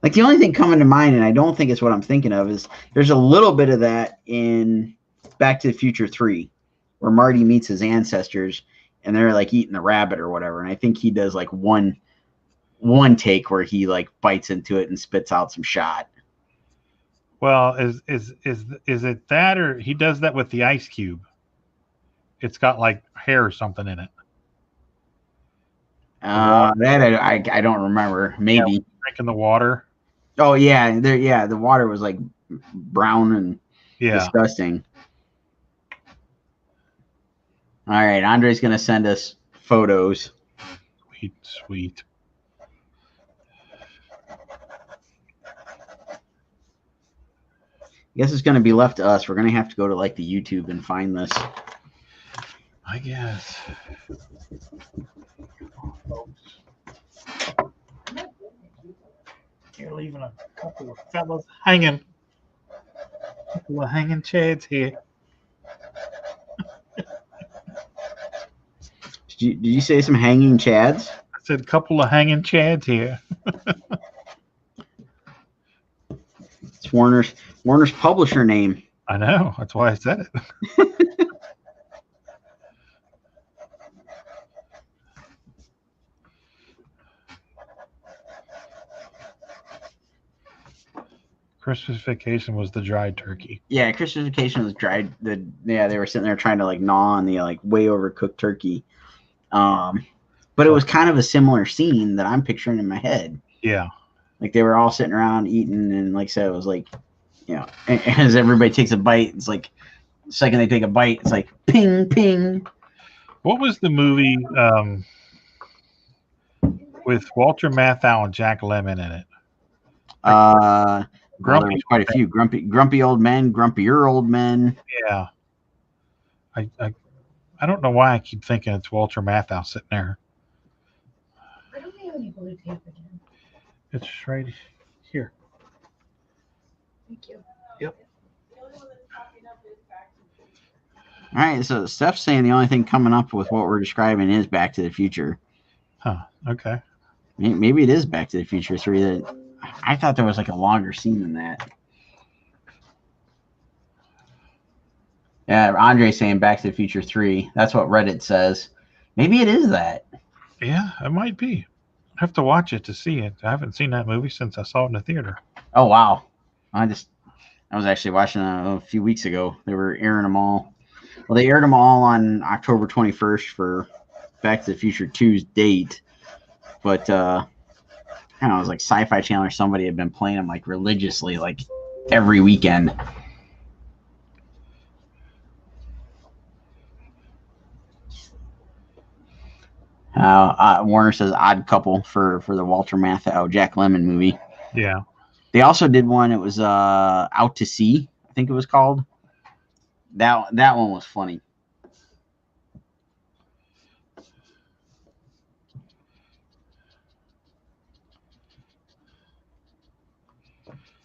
Like the only thing coming to mind, and I don't think it's what I'm thinking of, is there's a little bit of that in Back to the Future 3, where Marty meets his ancestors and they're like eating the rabbit or whatever. And I think he does like one take where he like bites into it and spits out some shot. Well, is it that, or he does that with the ice cube? It's got like hair or something in it. That I don't remember. Maybe. Yeah, drinking the water. Oh yeah, the water was like brown and disgusting. All right, Andre's gonna send us photos. Sweet. I guess it's gonna be left to us. We're gonna have to go to like the YouTube and find this. I guess. You're leaving a couple of fellas hanging. A couple of hanging chads here. Did you say some hanging chads? I said a couple of hanging chads here. It's Warner's publisher name. I know. That's why I said it. Christmas Vacation was the dried turkey. Yeah, Christmas Vacation was dried. They were sitting there trying to like gnaw on the like way overcooked turkey. But it was kind of a similar scene that I'm picturing in my head. Yeah. Like they were all sitting around eating, and like I said, it was like, you know, as everybody takes a bite, it's like the second they take a bite, it's like ping, ping. What was the movie with Walter Matthau and Jack Lemmon in it? Grumpy, there's quite a few. Grumpy old men, grumpier old men. Yeah. I don't know why I keep thinking it's Walter Matthau sitting there. I don't have any blue tape again. It's right here. Thank you. Yep. All right, so Steph's saying the only thing coming up with what we're describing is Back to the Future. Huh. Okay. Maybe it is Back to the Future 3. That I thought there was like a longer scene than that. Yeah, Andre's saying Back to the Future 3. That's what Reddit says. Maybe it is that. Yeah, it might be. have to watch it to see it. I haven't seen that movie since I saw it in the theater. Oh wow! I was actually watching a few weeks ago. They were airing them all. Well, they aired them all on October 21st for Back to the Future 2's date. But I don't know, it was like Sci-Fi Channel or somebody had been playing them like religiously, like every weekend. Warner says Odd Couple for the Walter Matthau Jack Lemmon movie. Yeah. They also did one. It was Out to Sea, I think it was called. That one was funny.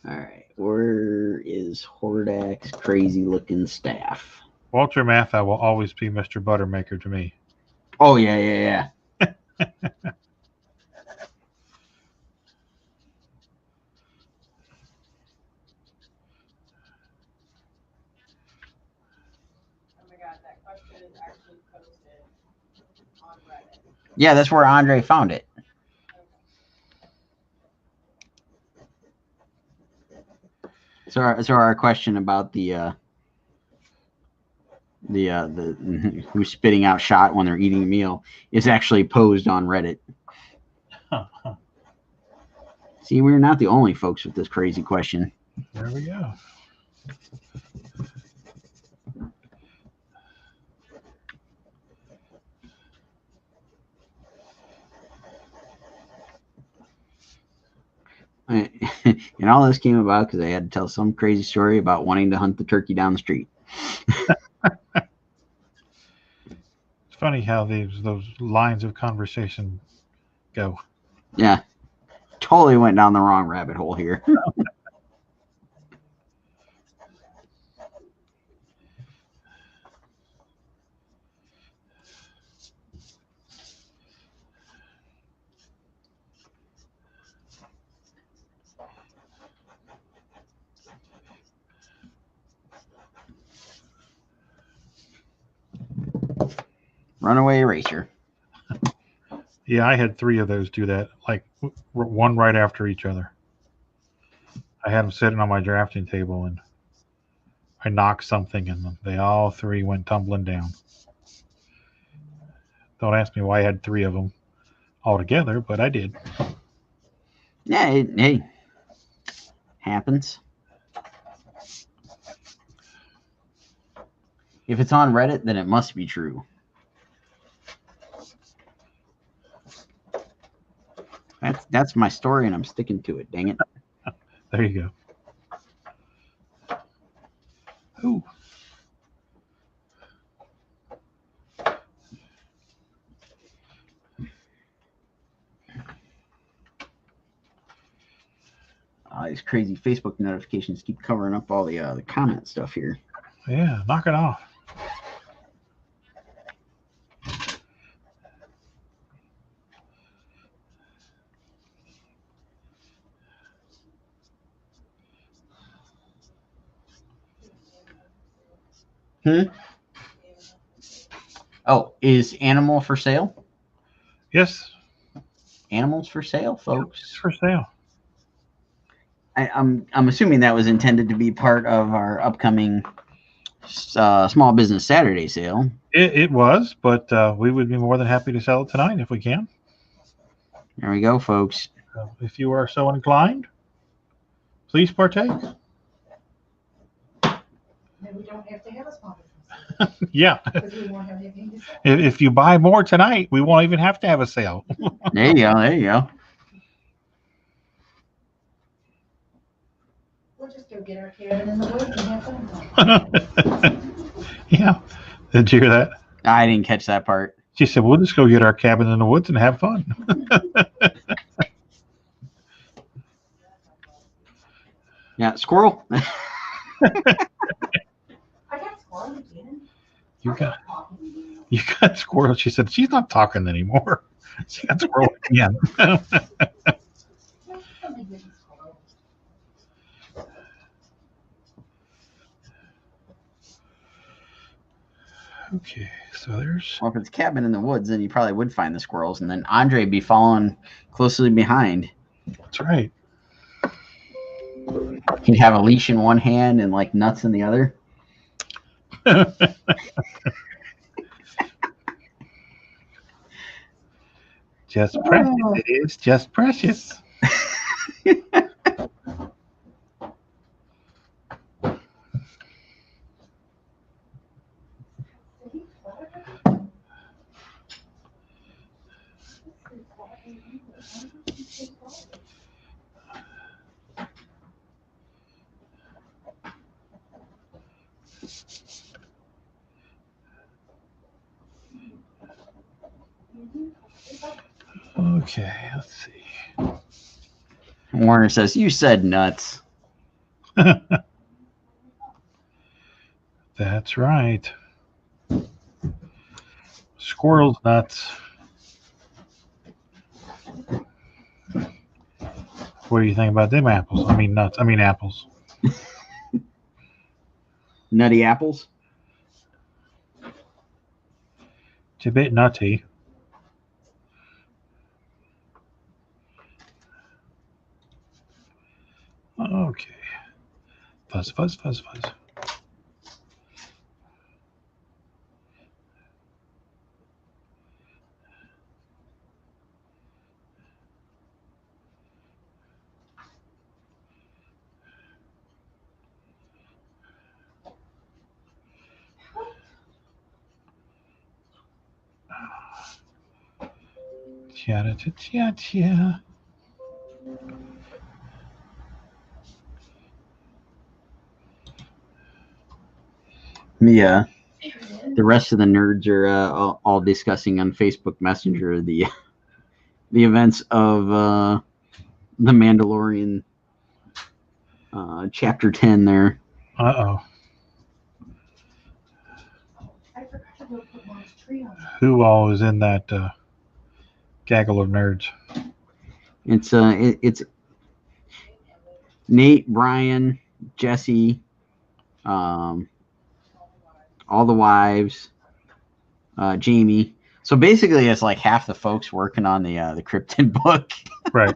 All right, where is Hordak's crazy looking staff? Walter Matthau will always be Mr. Buttermaker to me. Oh yeah. Yeah, that's where Andre found it. So our question about the who's spitting out shot when they're eating a meal is actually posed on Reddit. See, we're not the only folks with this crazy question. There we go. And all this came about because I had to tell some crazy story about wanting to hunt the turkey down the street. It's funny how those lines of conversation go. Yeah, totally went down the wrong rabbit hole here. Runaway Racer. Yeah, I had 3 of those do that, like one right after each other. I had them sitting on my drafting table, and I knocked something, and they all 3 went tumbling down. Don't ask me why I had 3 of them all together, but I did. Yeah, hey, happens. If it's on Reddit, then it must be true. That's my story, and I'm sticking to it. Dang it! There you go. Ooh. These crazy Facebook notifications keep covering up all the comment stuff here. Yeah, knock it off. Oh, is animal for sale? Yes. Animals for sale, folks. It's for sale. I'm assuming that was intended to be part of our upcoming Small Business Saturday sale. It was, but we would be more than happy to sell it tonight if we can. There we go, folks. If you are so inclined, please partake. We don't have to have a small Yeah. business because we won't have anything to sell. If you buy more tonight, we won't even have to have a sale. There you go. There you go. We'll just go get our cabin in the woods and have fun. Yeah. Did you hear that? I didn't catch that part. She said, we'll just go get our cabin in the woods and have fun. Yeah, squirrel. I got squirrel again. You got squirrel. She said, she's not talking anymore. She got squirrel again. Okay, so there's. Well, if it's a cabin in the woods, then you probably would find the squirrels, and then Andre'd be following closely behind. That's right. He'd have a leash in one hand and like nuts in the other. Just precious. It is just precious. Okay, let's see. Warner says, "You said nuts." That's right. Squirrels nuts. What do you think about them apples? I mean nuts. I mean apples. Nutty apples. It's a bit nutty. Okay. Fuzz, fuzz, fuzz, fuzz. Cha-cha-cha-cha. Yeah. The rest of the nerds are all discussing on Facebook Messenger the events of the Mandalorian chapter 10 there. Uh-oh. I forgot to go put Mom's tree on. Who all is in that gaggle of nerds? It's Nate, Brian, Jesse, all the wives, Jamie. So basically, it's like half the folks working on the Krypton book. Right.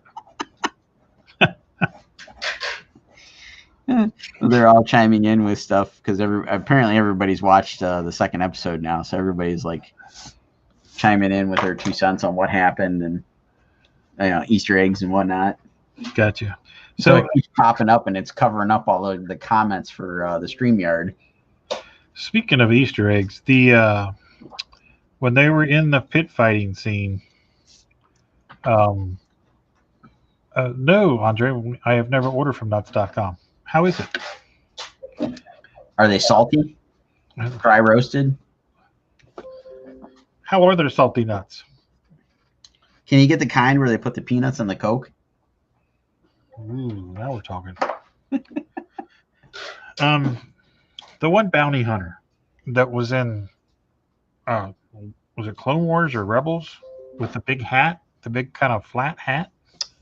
They're all chiming in with stuff because apparently everybody's watched the second episode now, so everybody's like chiming in with their 2 cents on what happened and Easter eggs and whatnot. Gotcha. So So it keeps popping up and it's covering up all the comments for the StreamYard. speaking of Easter eggs, the when they were in the pit fighting scene, no, Andre, I have never ordered from nuts.com. How is it? Are they salty? Dry roasted? How are their salty nuts? Can you get the kind where they put the peanuts in the Coke? Ooh, now we're talking. The one bounty hunter that was in, was it Clone Wars or Rebels with the big hat, the big kind of flat hat?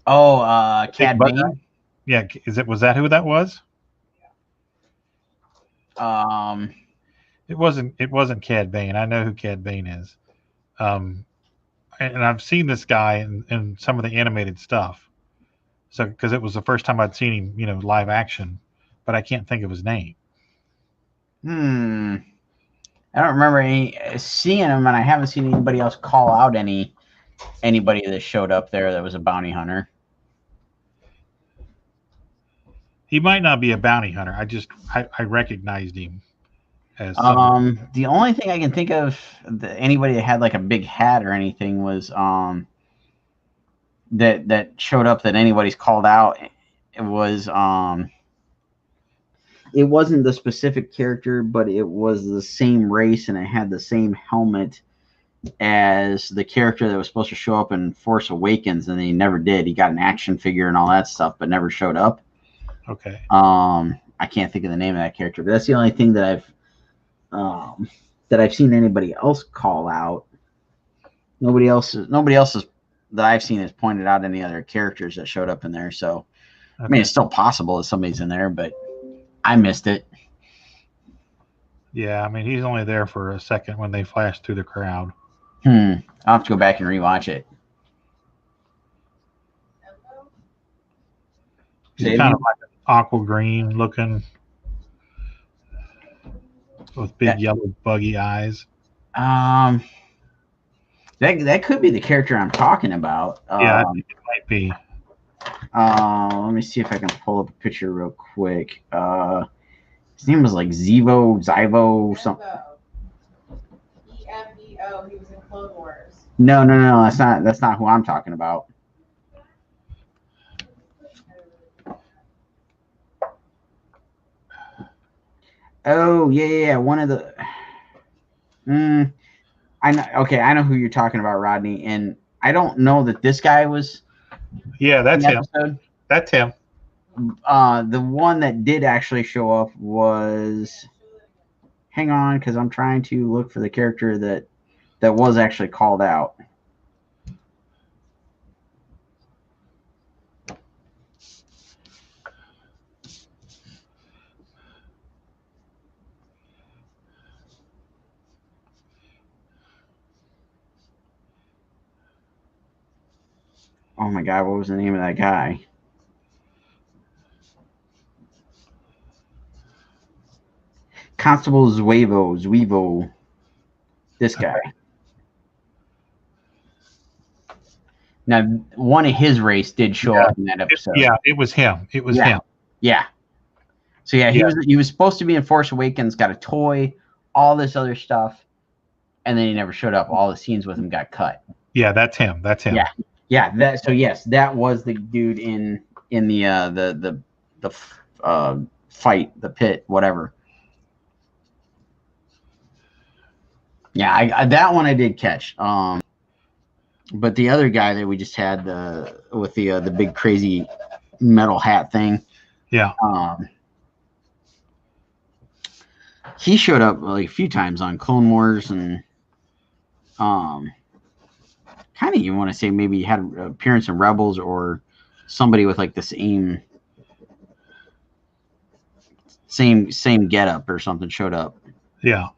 Oh, Cad Big Bane? Yeah, was that who that was? It wasn't Cad Bane. I know who Cad Bane is. And I've seen this guy in some of the animated stuff. So because it was the first time I'd seen him, live action, but I can't think of his name. I don't remember seeing him, and I haven't seen anybody else call out anybody that showed up there that was a bounty hunter. He might not be a bounty hunter. I recognized him as the only thing I can think of anybody that had like a big hat or anything was that showed up that anybody's called out. It was it wasn't the specific character, but it was the same race and it had the same helmet as the character that was supposed to show up in Force Awakens, and he never did. He got an action figure and all that stuff, but never showed up. Okay. I can't think of the name of that character, but that's the only thing that I've seen anybody else call out. Nobody else that I've seen has pointed out any other characters that showed up in there. So, okay. I mean, it's still possible that somebody's in there, but I missed it. Yeah, I mean, he's only there for a second when they flash through the crowd. I'll have to go back and rewatch it. He's kind of like an aqua green looking with big yellow buggy eyes. That could be the character I'm talking about. Yeah, I think it might be. Let me see if I can pull up a picture real quick. His name was like Zyvo, something. EMBO. He was in Clone Wars. No, that's not who I'm talking about. Oh yeah, one of the. I know. Okay, I know who you're talking about, Rodney, and I don't know that this guy was. Yeah, that's him. Episode. That's him. The one that did actually show up was. Hang on, because I'm trying to look for the character that was actually called out. Oh my God, what was the name of that guy? Constable Zwivo. This guy. Okay. Now, one of his race did show up in that episode. It was him. It was him. Yeah. So he was supposed to be in Force Awakens, got a toy, all this other stuff, and then he never showed up. All the scenes with him got cut. Yeah, that's him. That's him. Yeah. That was the dude in the fight, the pit, whatever. Yeah, I that one I did catch. But the other guy that we just had with the big crazy metal hat thing. Yeah. He showed up like a few times on Clone Wars and kind of you want to say maybe he had an appearance in Rebels or somebody with like the same getup or something showed up. Yeah.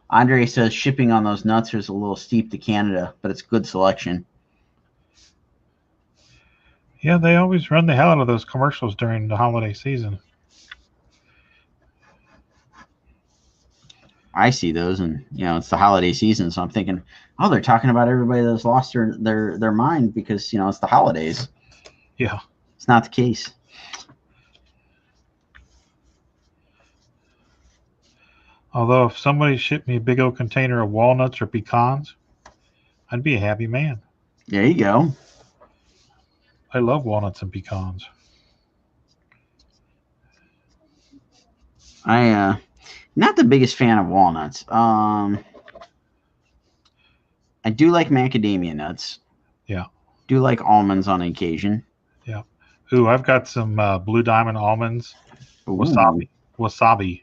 Andre says shipping on those nuts is a little steep to Canada, but it's good selection. Yeah, they always run the hell out of those commercials during the holiday season. I see those, and it's the holiday season, so I'm thinking, oh, they're talking about everybody that's lost their mind because it's the holidays. Yeah, it's not the case. Although if somebody shipped me a big old container of walnuts or pecans, I'd be a happy man. There you go. I love walnuts and pecans. I not the biggest fan of walnuts. I do like macadamia nuts. Yeah. Do like almonds on occasion. Yeah. Ooh, I've got some Blue Diamond almonds. Ooh. Wasabi.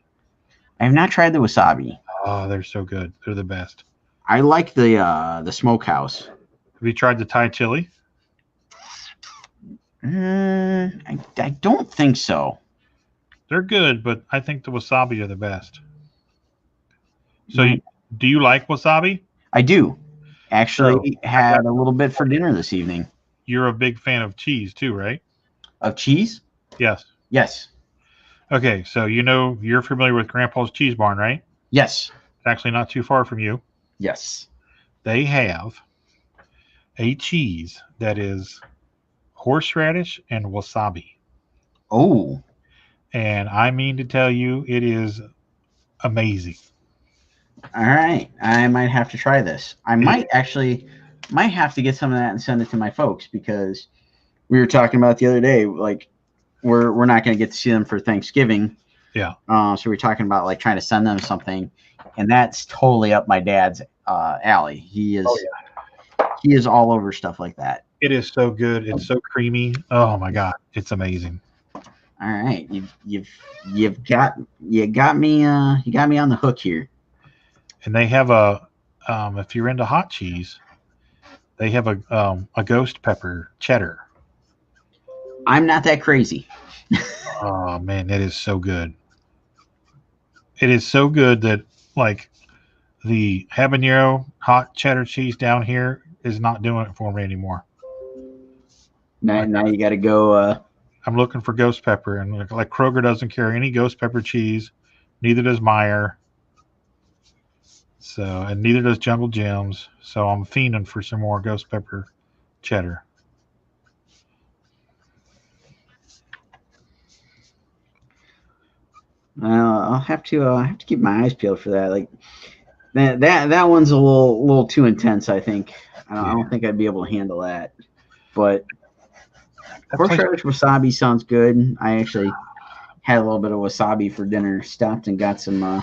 I have not tried the wasabi. Oh, they're so good. They're the best. I like the smokehouse. Have you tried the Thai chili? I don't think so. They're good, but I think the wasabi are the best. So, do you like wasabi? I do. Actually, had a little bit for dinner this evening. You're a big fan of cheese too, right? Of cheese? Yes. Yes. Okay, so you're familiar with Grandpa's Cheese Barn, right? Yes. It's actually not too far from you. Yes. They have a cheese that is horseradish and wasabi. Oh. And I mean to tell you, it is amazing. All right. I might have to try this. I might have to get some of that and send it to my folks because we were talking about the other day, like we're not going to get to see them for Thanksgiving. Yeah. So we're talking about like trying to send them something, and that's totally up my dad's alley. He is all over stuff like that. It is so good. It's so creamy. Oh my God, it's amazing. All right, you've got me on the hook here. And they have if you're into hot cheese, they have a ghost pepper cheddar. I'm not that crazy. Oh man, it is so good. It is so good that like the habanero hot cheddar cheese down here is not doing it for me anymore. Now you got to go. I'm looking for ghost pepper, and like Kroger doesn't carry any ghost pepper cheese, neither does Meyer. So, and neither does Jungle Jim's. So I'm fiending for some more ghost pepper cheddar. I'll have to keep my eyes peeled for that. Like that one's a little too intense. I think. I don't think I'd be able to handle that. But horseradish wasabi sounds good. I actually had a little bit of wasabi for dinner. Stopped and got some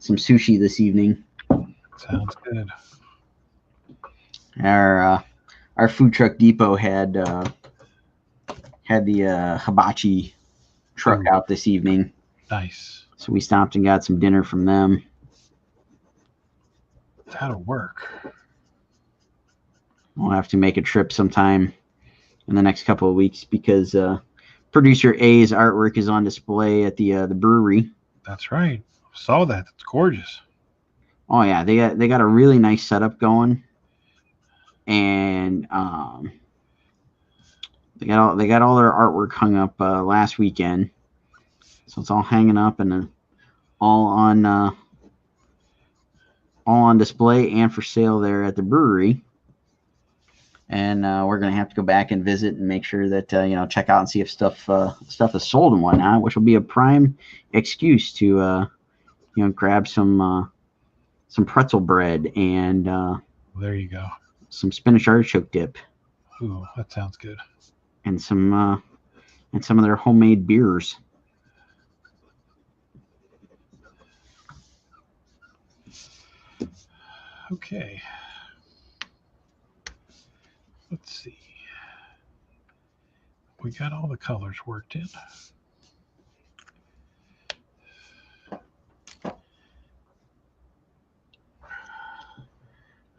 sushi this evening. Sounds good. Our food truck depot had the hibachi truck out this evening. Nice. So we stopped and got some dinner from them. That'll work. We'll have to make a trip sometime in the next couple of weeks because producer A's artwork is on display at the brewery. That's right. Saw that. It's gorgeous. Oh yeah, they got a really nice setup going, and they got all their artwork hung up last weekend, so it's all hanging up and all on display and for sale there at the brewery. And we're gonna have to go back and visit and make sure that check out and see if stuff is sold and whatnot, which will be a prime excuse to grab some pretzel bread and there you go, some spinach artichoke dip. Ooh, that sounds good. And some of their homemade beers. Okay. Let's see. We got all the colors worked in.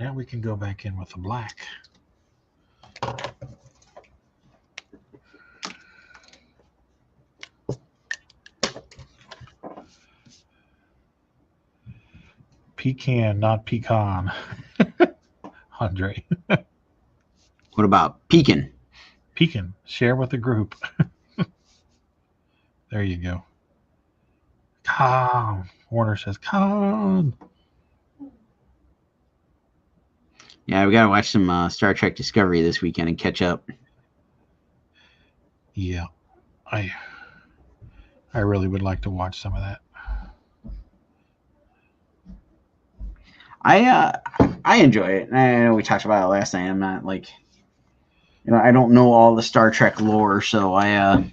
Now we can go back in with the black. Pecan, not pecan. Andre. What about pecan? Pecan. Share with the group. There you go. Con. Warner says, con. Yeah, we got to watch some Star Trek Discovery this weekend and catch up. Yeah. I really would like to watch some of that. I enjoy it. I know we talked about it last night. I'm not like, I don't know all the Star Trek lore, so I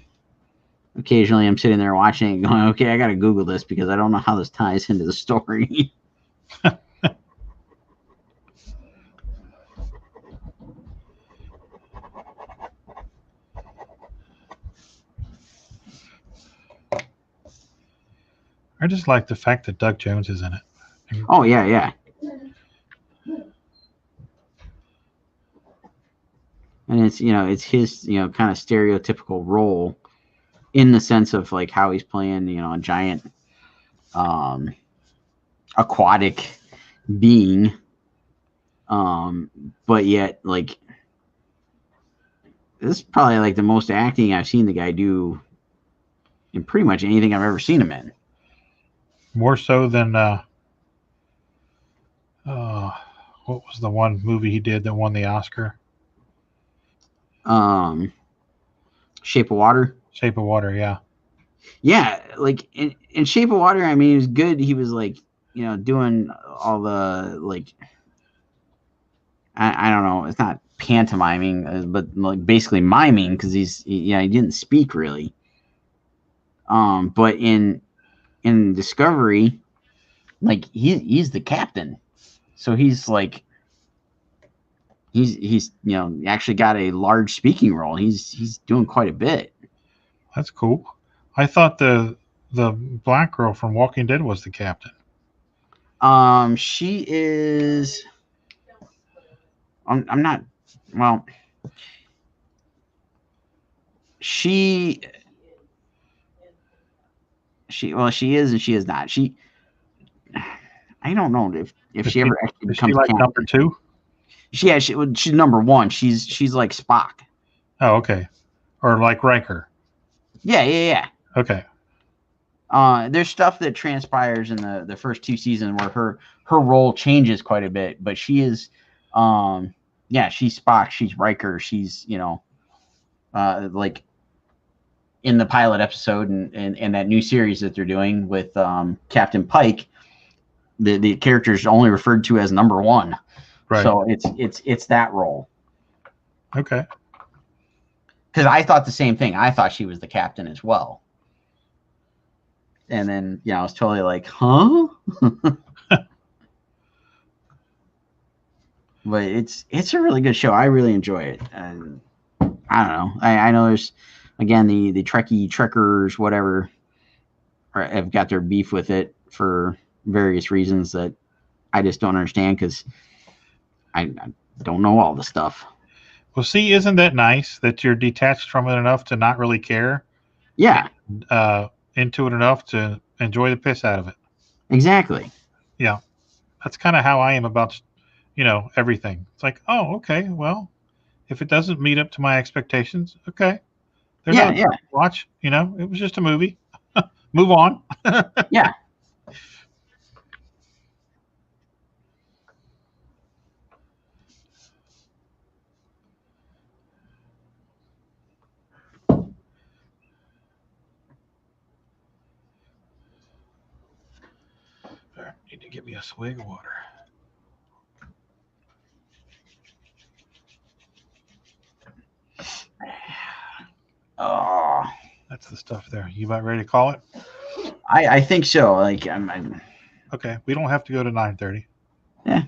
occasionally I'm sitting there watching it going, okay, I got to Google this because I don't know how this ties into the story. I just like the fact that Doug Jones is in it. Oh yeah. And it's it's his kind of stereotypical role in the sense of like how he's playing a giant aquatic being, but yet like this is probably like the most acting I've seen the guy do in pretty much anything I've ever seen him in. More so than what was the one movie he did that won the Oscar? Shape of Water. Shape of Water, yeah. Yeah, like in Shape of Water, I mean, he was good. He was like, doing all the like, I don't know, it's not pantomiming, but like basically miming because he didn't speak really. But in Discovery, like he's the captain, so he's like he's actually got a large speaking role. He's doing quite a bit. That's cool. I thought the black girl from Walking Dead was the captain. She is. I'm not. Well, she she is and she is not. I don't know if she ever actually Is she becomes like captain. number 2? She's number 1. She's like Spock. Oh, okay. Or like Riker. Yeah. Okay. There's stuff that transpires in the first 2 seasons where her role changes quite a bit, but she is, she's Spock, she's Riker, she's like in the pilot episode and that new series that they're doing with Captain Pike, the character is only referred to as number 1, Right. So it's that role. Okay. Because I thought the same thing. I thought she was the captain as well. And then, I was totally like, huh? But it's a really good show. I really enjoy it. And I don't know. I know there's, again, the Trekkers, whatever, have got their beef with it for various reasons that I just don't understand because I don't know all the stuff. Well, see, isn't that nice that you're detached from it enough to not really care? Yeah. Into it enough to enjoy the piss out of it. Exactly. Yeah. That's kind of how I am about, everything. It's like, oh, okay, well, if it doesn't meet up to my expectations, okay. There's nothing to watch, it was just a movie. Move on. Yeah. Need to get me a swig of water. Oh, that's the stuff there. You about ready to call it? I think so. Like I'm okay. We don't have to go to 9:30. Yeah.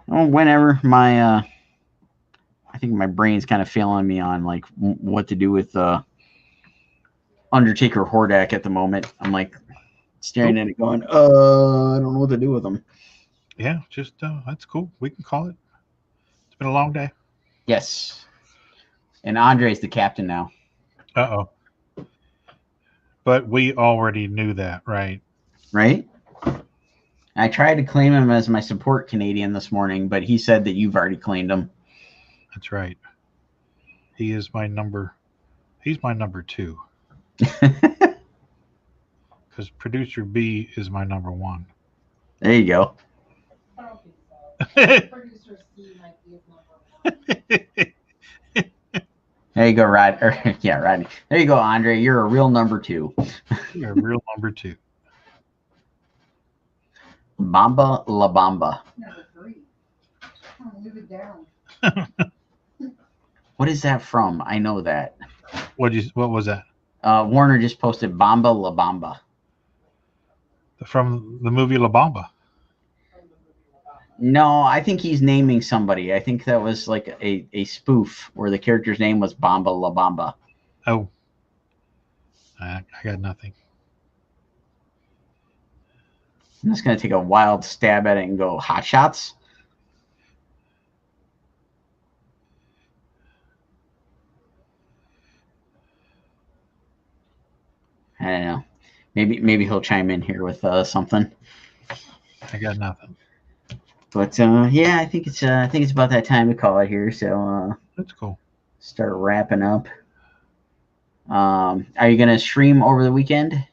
Well, whenever I think my brain's kind of failing me on like what to do with Undertaker Hordak at the moment. I'm like staring at it going, I don't know what to do with them. Yeah, just that's cool. We can call it. It's been a long day. Yes. And Andre's the captain now. Uh-oh. But we already knew that, right? Right? I tried to claim him as my support Canadian this morning, but he said that you've already claimed him. That's right. He's my number 2. Because producer B is my number 1. There you go. I don't think so. Producer C might be his number 1. There you go, Rod. Yeah, Rodney. There you go, Andre. You're a real number 2. You're a real number 2. Bamba La Bamba. Number 3. Oh, move it down. What is that from? I know that. What was that? Warner just posted Bamba La Bamba. From the movie La Bamba. No, I think he's naming somebody. I think that was like a spoof where the character's name was Bamba La Bamba. Oh. I got nothing. I'm just going to take a wild stab at it and go hot shots. I don't know. Maybe he'll chime in here with something. I got nothing. But yeah, I think it's about that time to call it here. So that's cool. Start wrapping up. Are you going to stream over the weekend?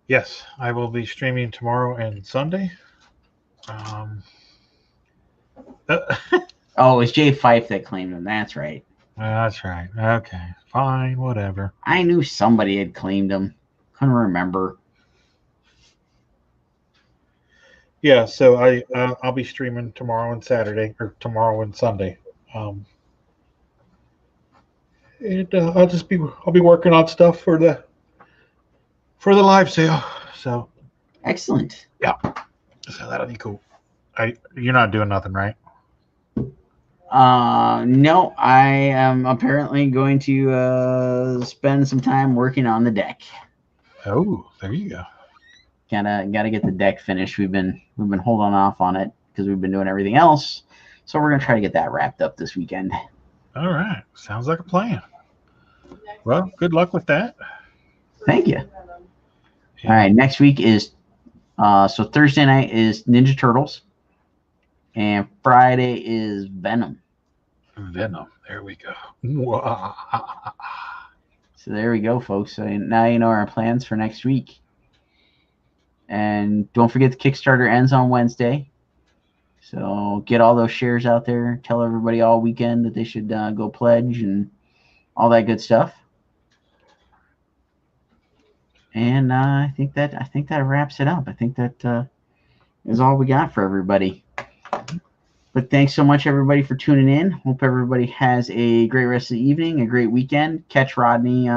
Yes, I will be streaming tomorrow and Sunday. Oh, it's Jay Fife that claimed him. That's right. That's right. Okay, fine, whatever. I knew somebody had claimed him. Couldn't remember. Yeah, so I'll be streaming tomorrow and Saturday, or tomorrow and Sunday. And I'll be working on stuff for the live sale. So excellent. Yeah, so that'll be cool. You're not doing nothing, right? No, I am apparently going to spend some time working on the deck. Oh, there you go. Gotta get the deck finished. We've been holding off on it because we've been doing everything else. So we're gonna try to get that wrapped up this weekend. All right, sounds like a plan. Well, good luck with that. Thank you. All right, next week is so Thursday night is Ninja Turtles, and Friday is Venom. Venom. There we go. So there we go, folks. So now you know our plans for next week. And don't forget the Kickstarter ends on Wednesday. So get all those shares out there. Tell everybody all weekend that they should go pledge and all that good stuff. And I think that wraps it up. I think that is all we got for everybody. But thanks so much, everybody, for tuning in. Hope everybody has a great rest of the evening, a great weekend. Catch Rodney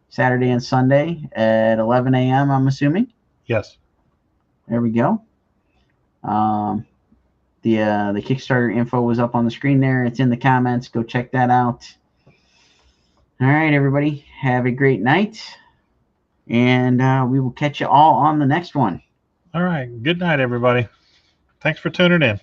Saturday and Sunday at 11 a.m., I'm assuming. Yes. There we go. The Kickstarter info was up on the screen there. It's in the comments. Go check that out. All right, everybody. Have a great night. And we will catch you all on the next one. All right. Good night, everybody. Thanks for tuning in.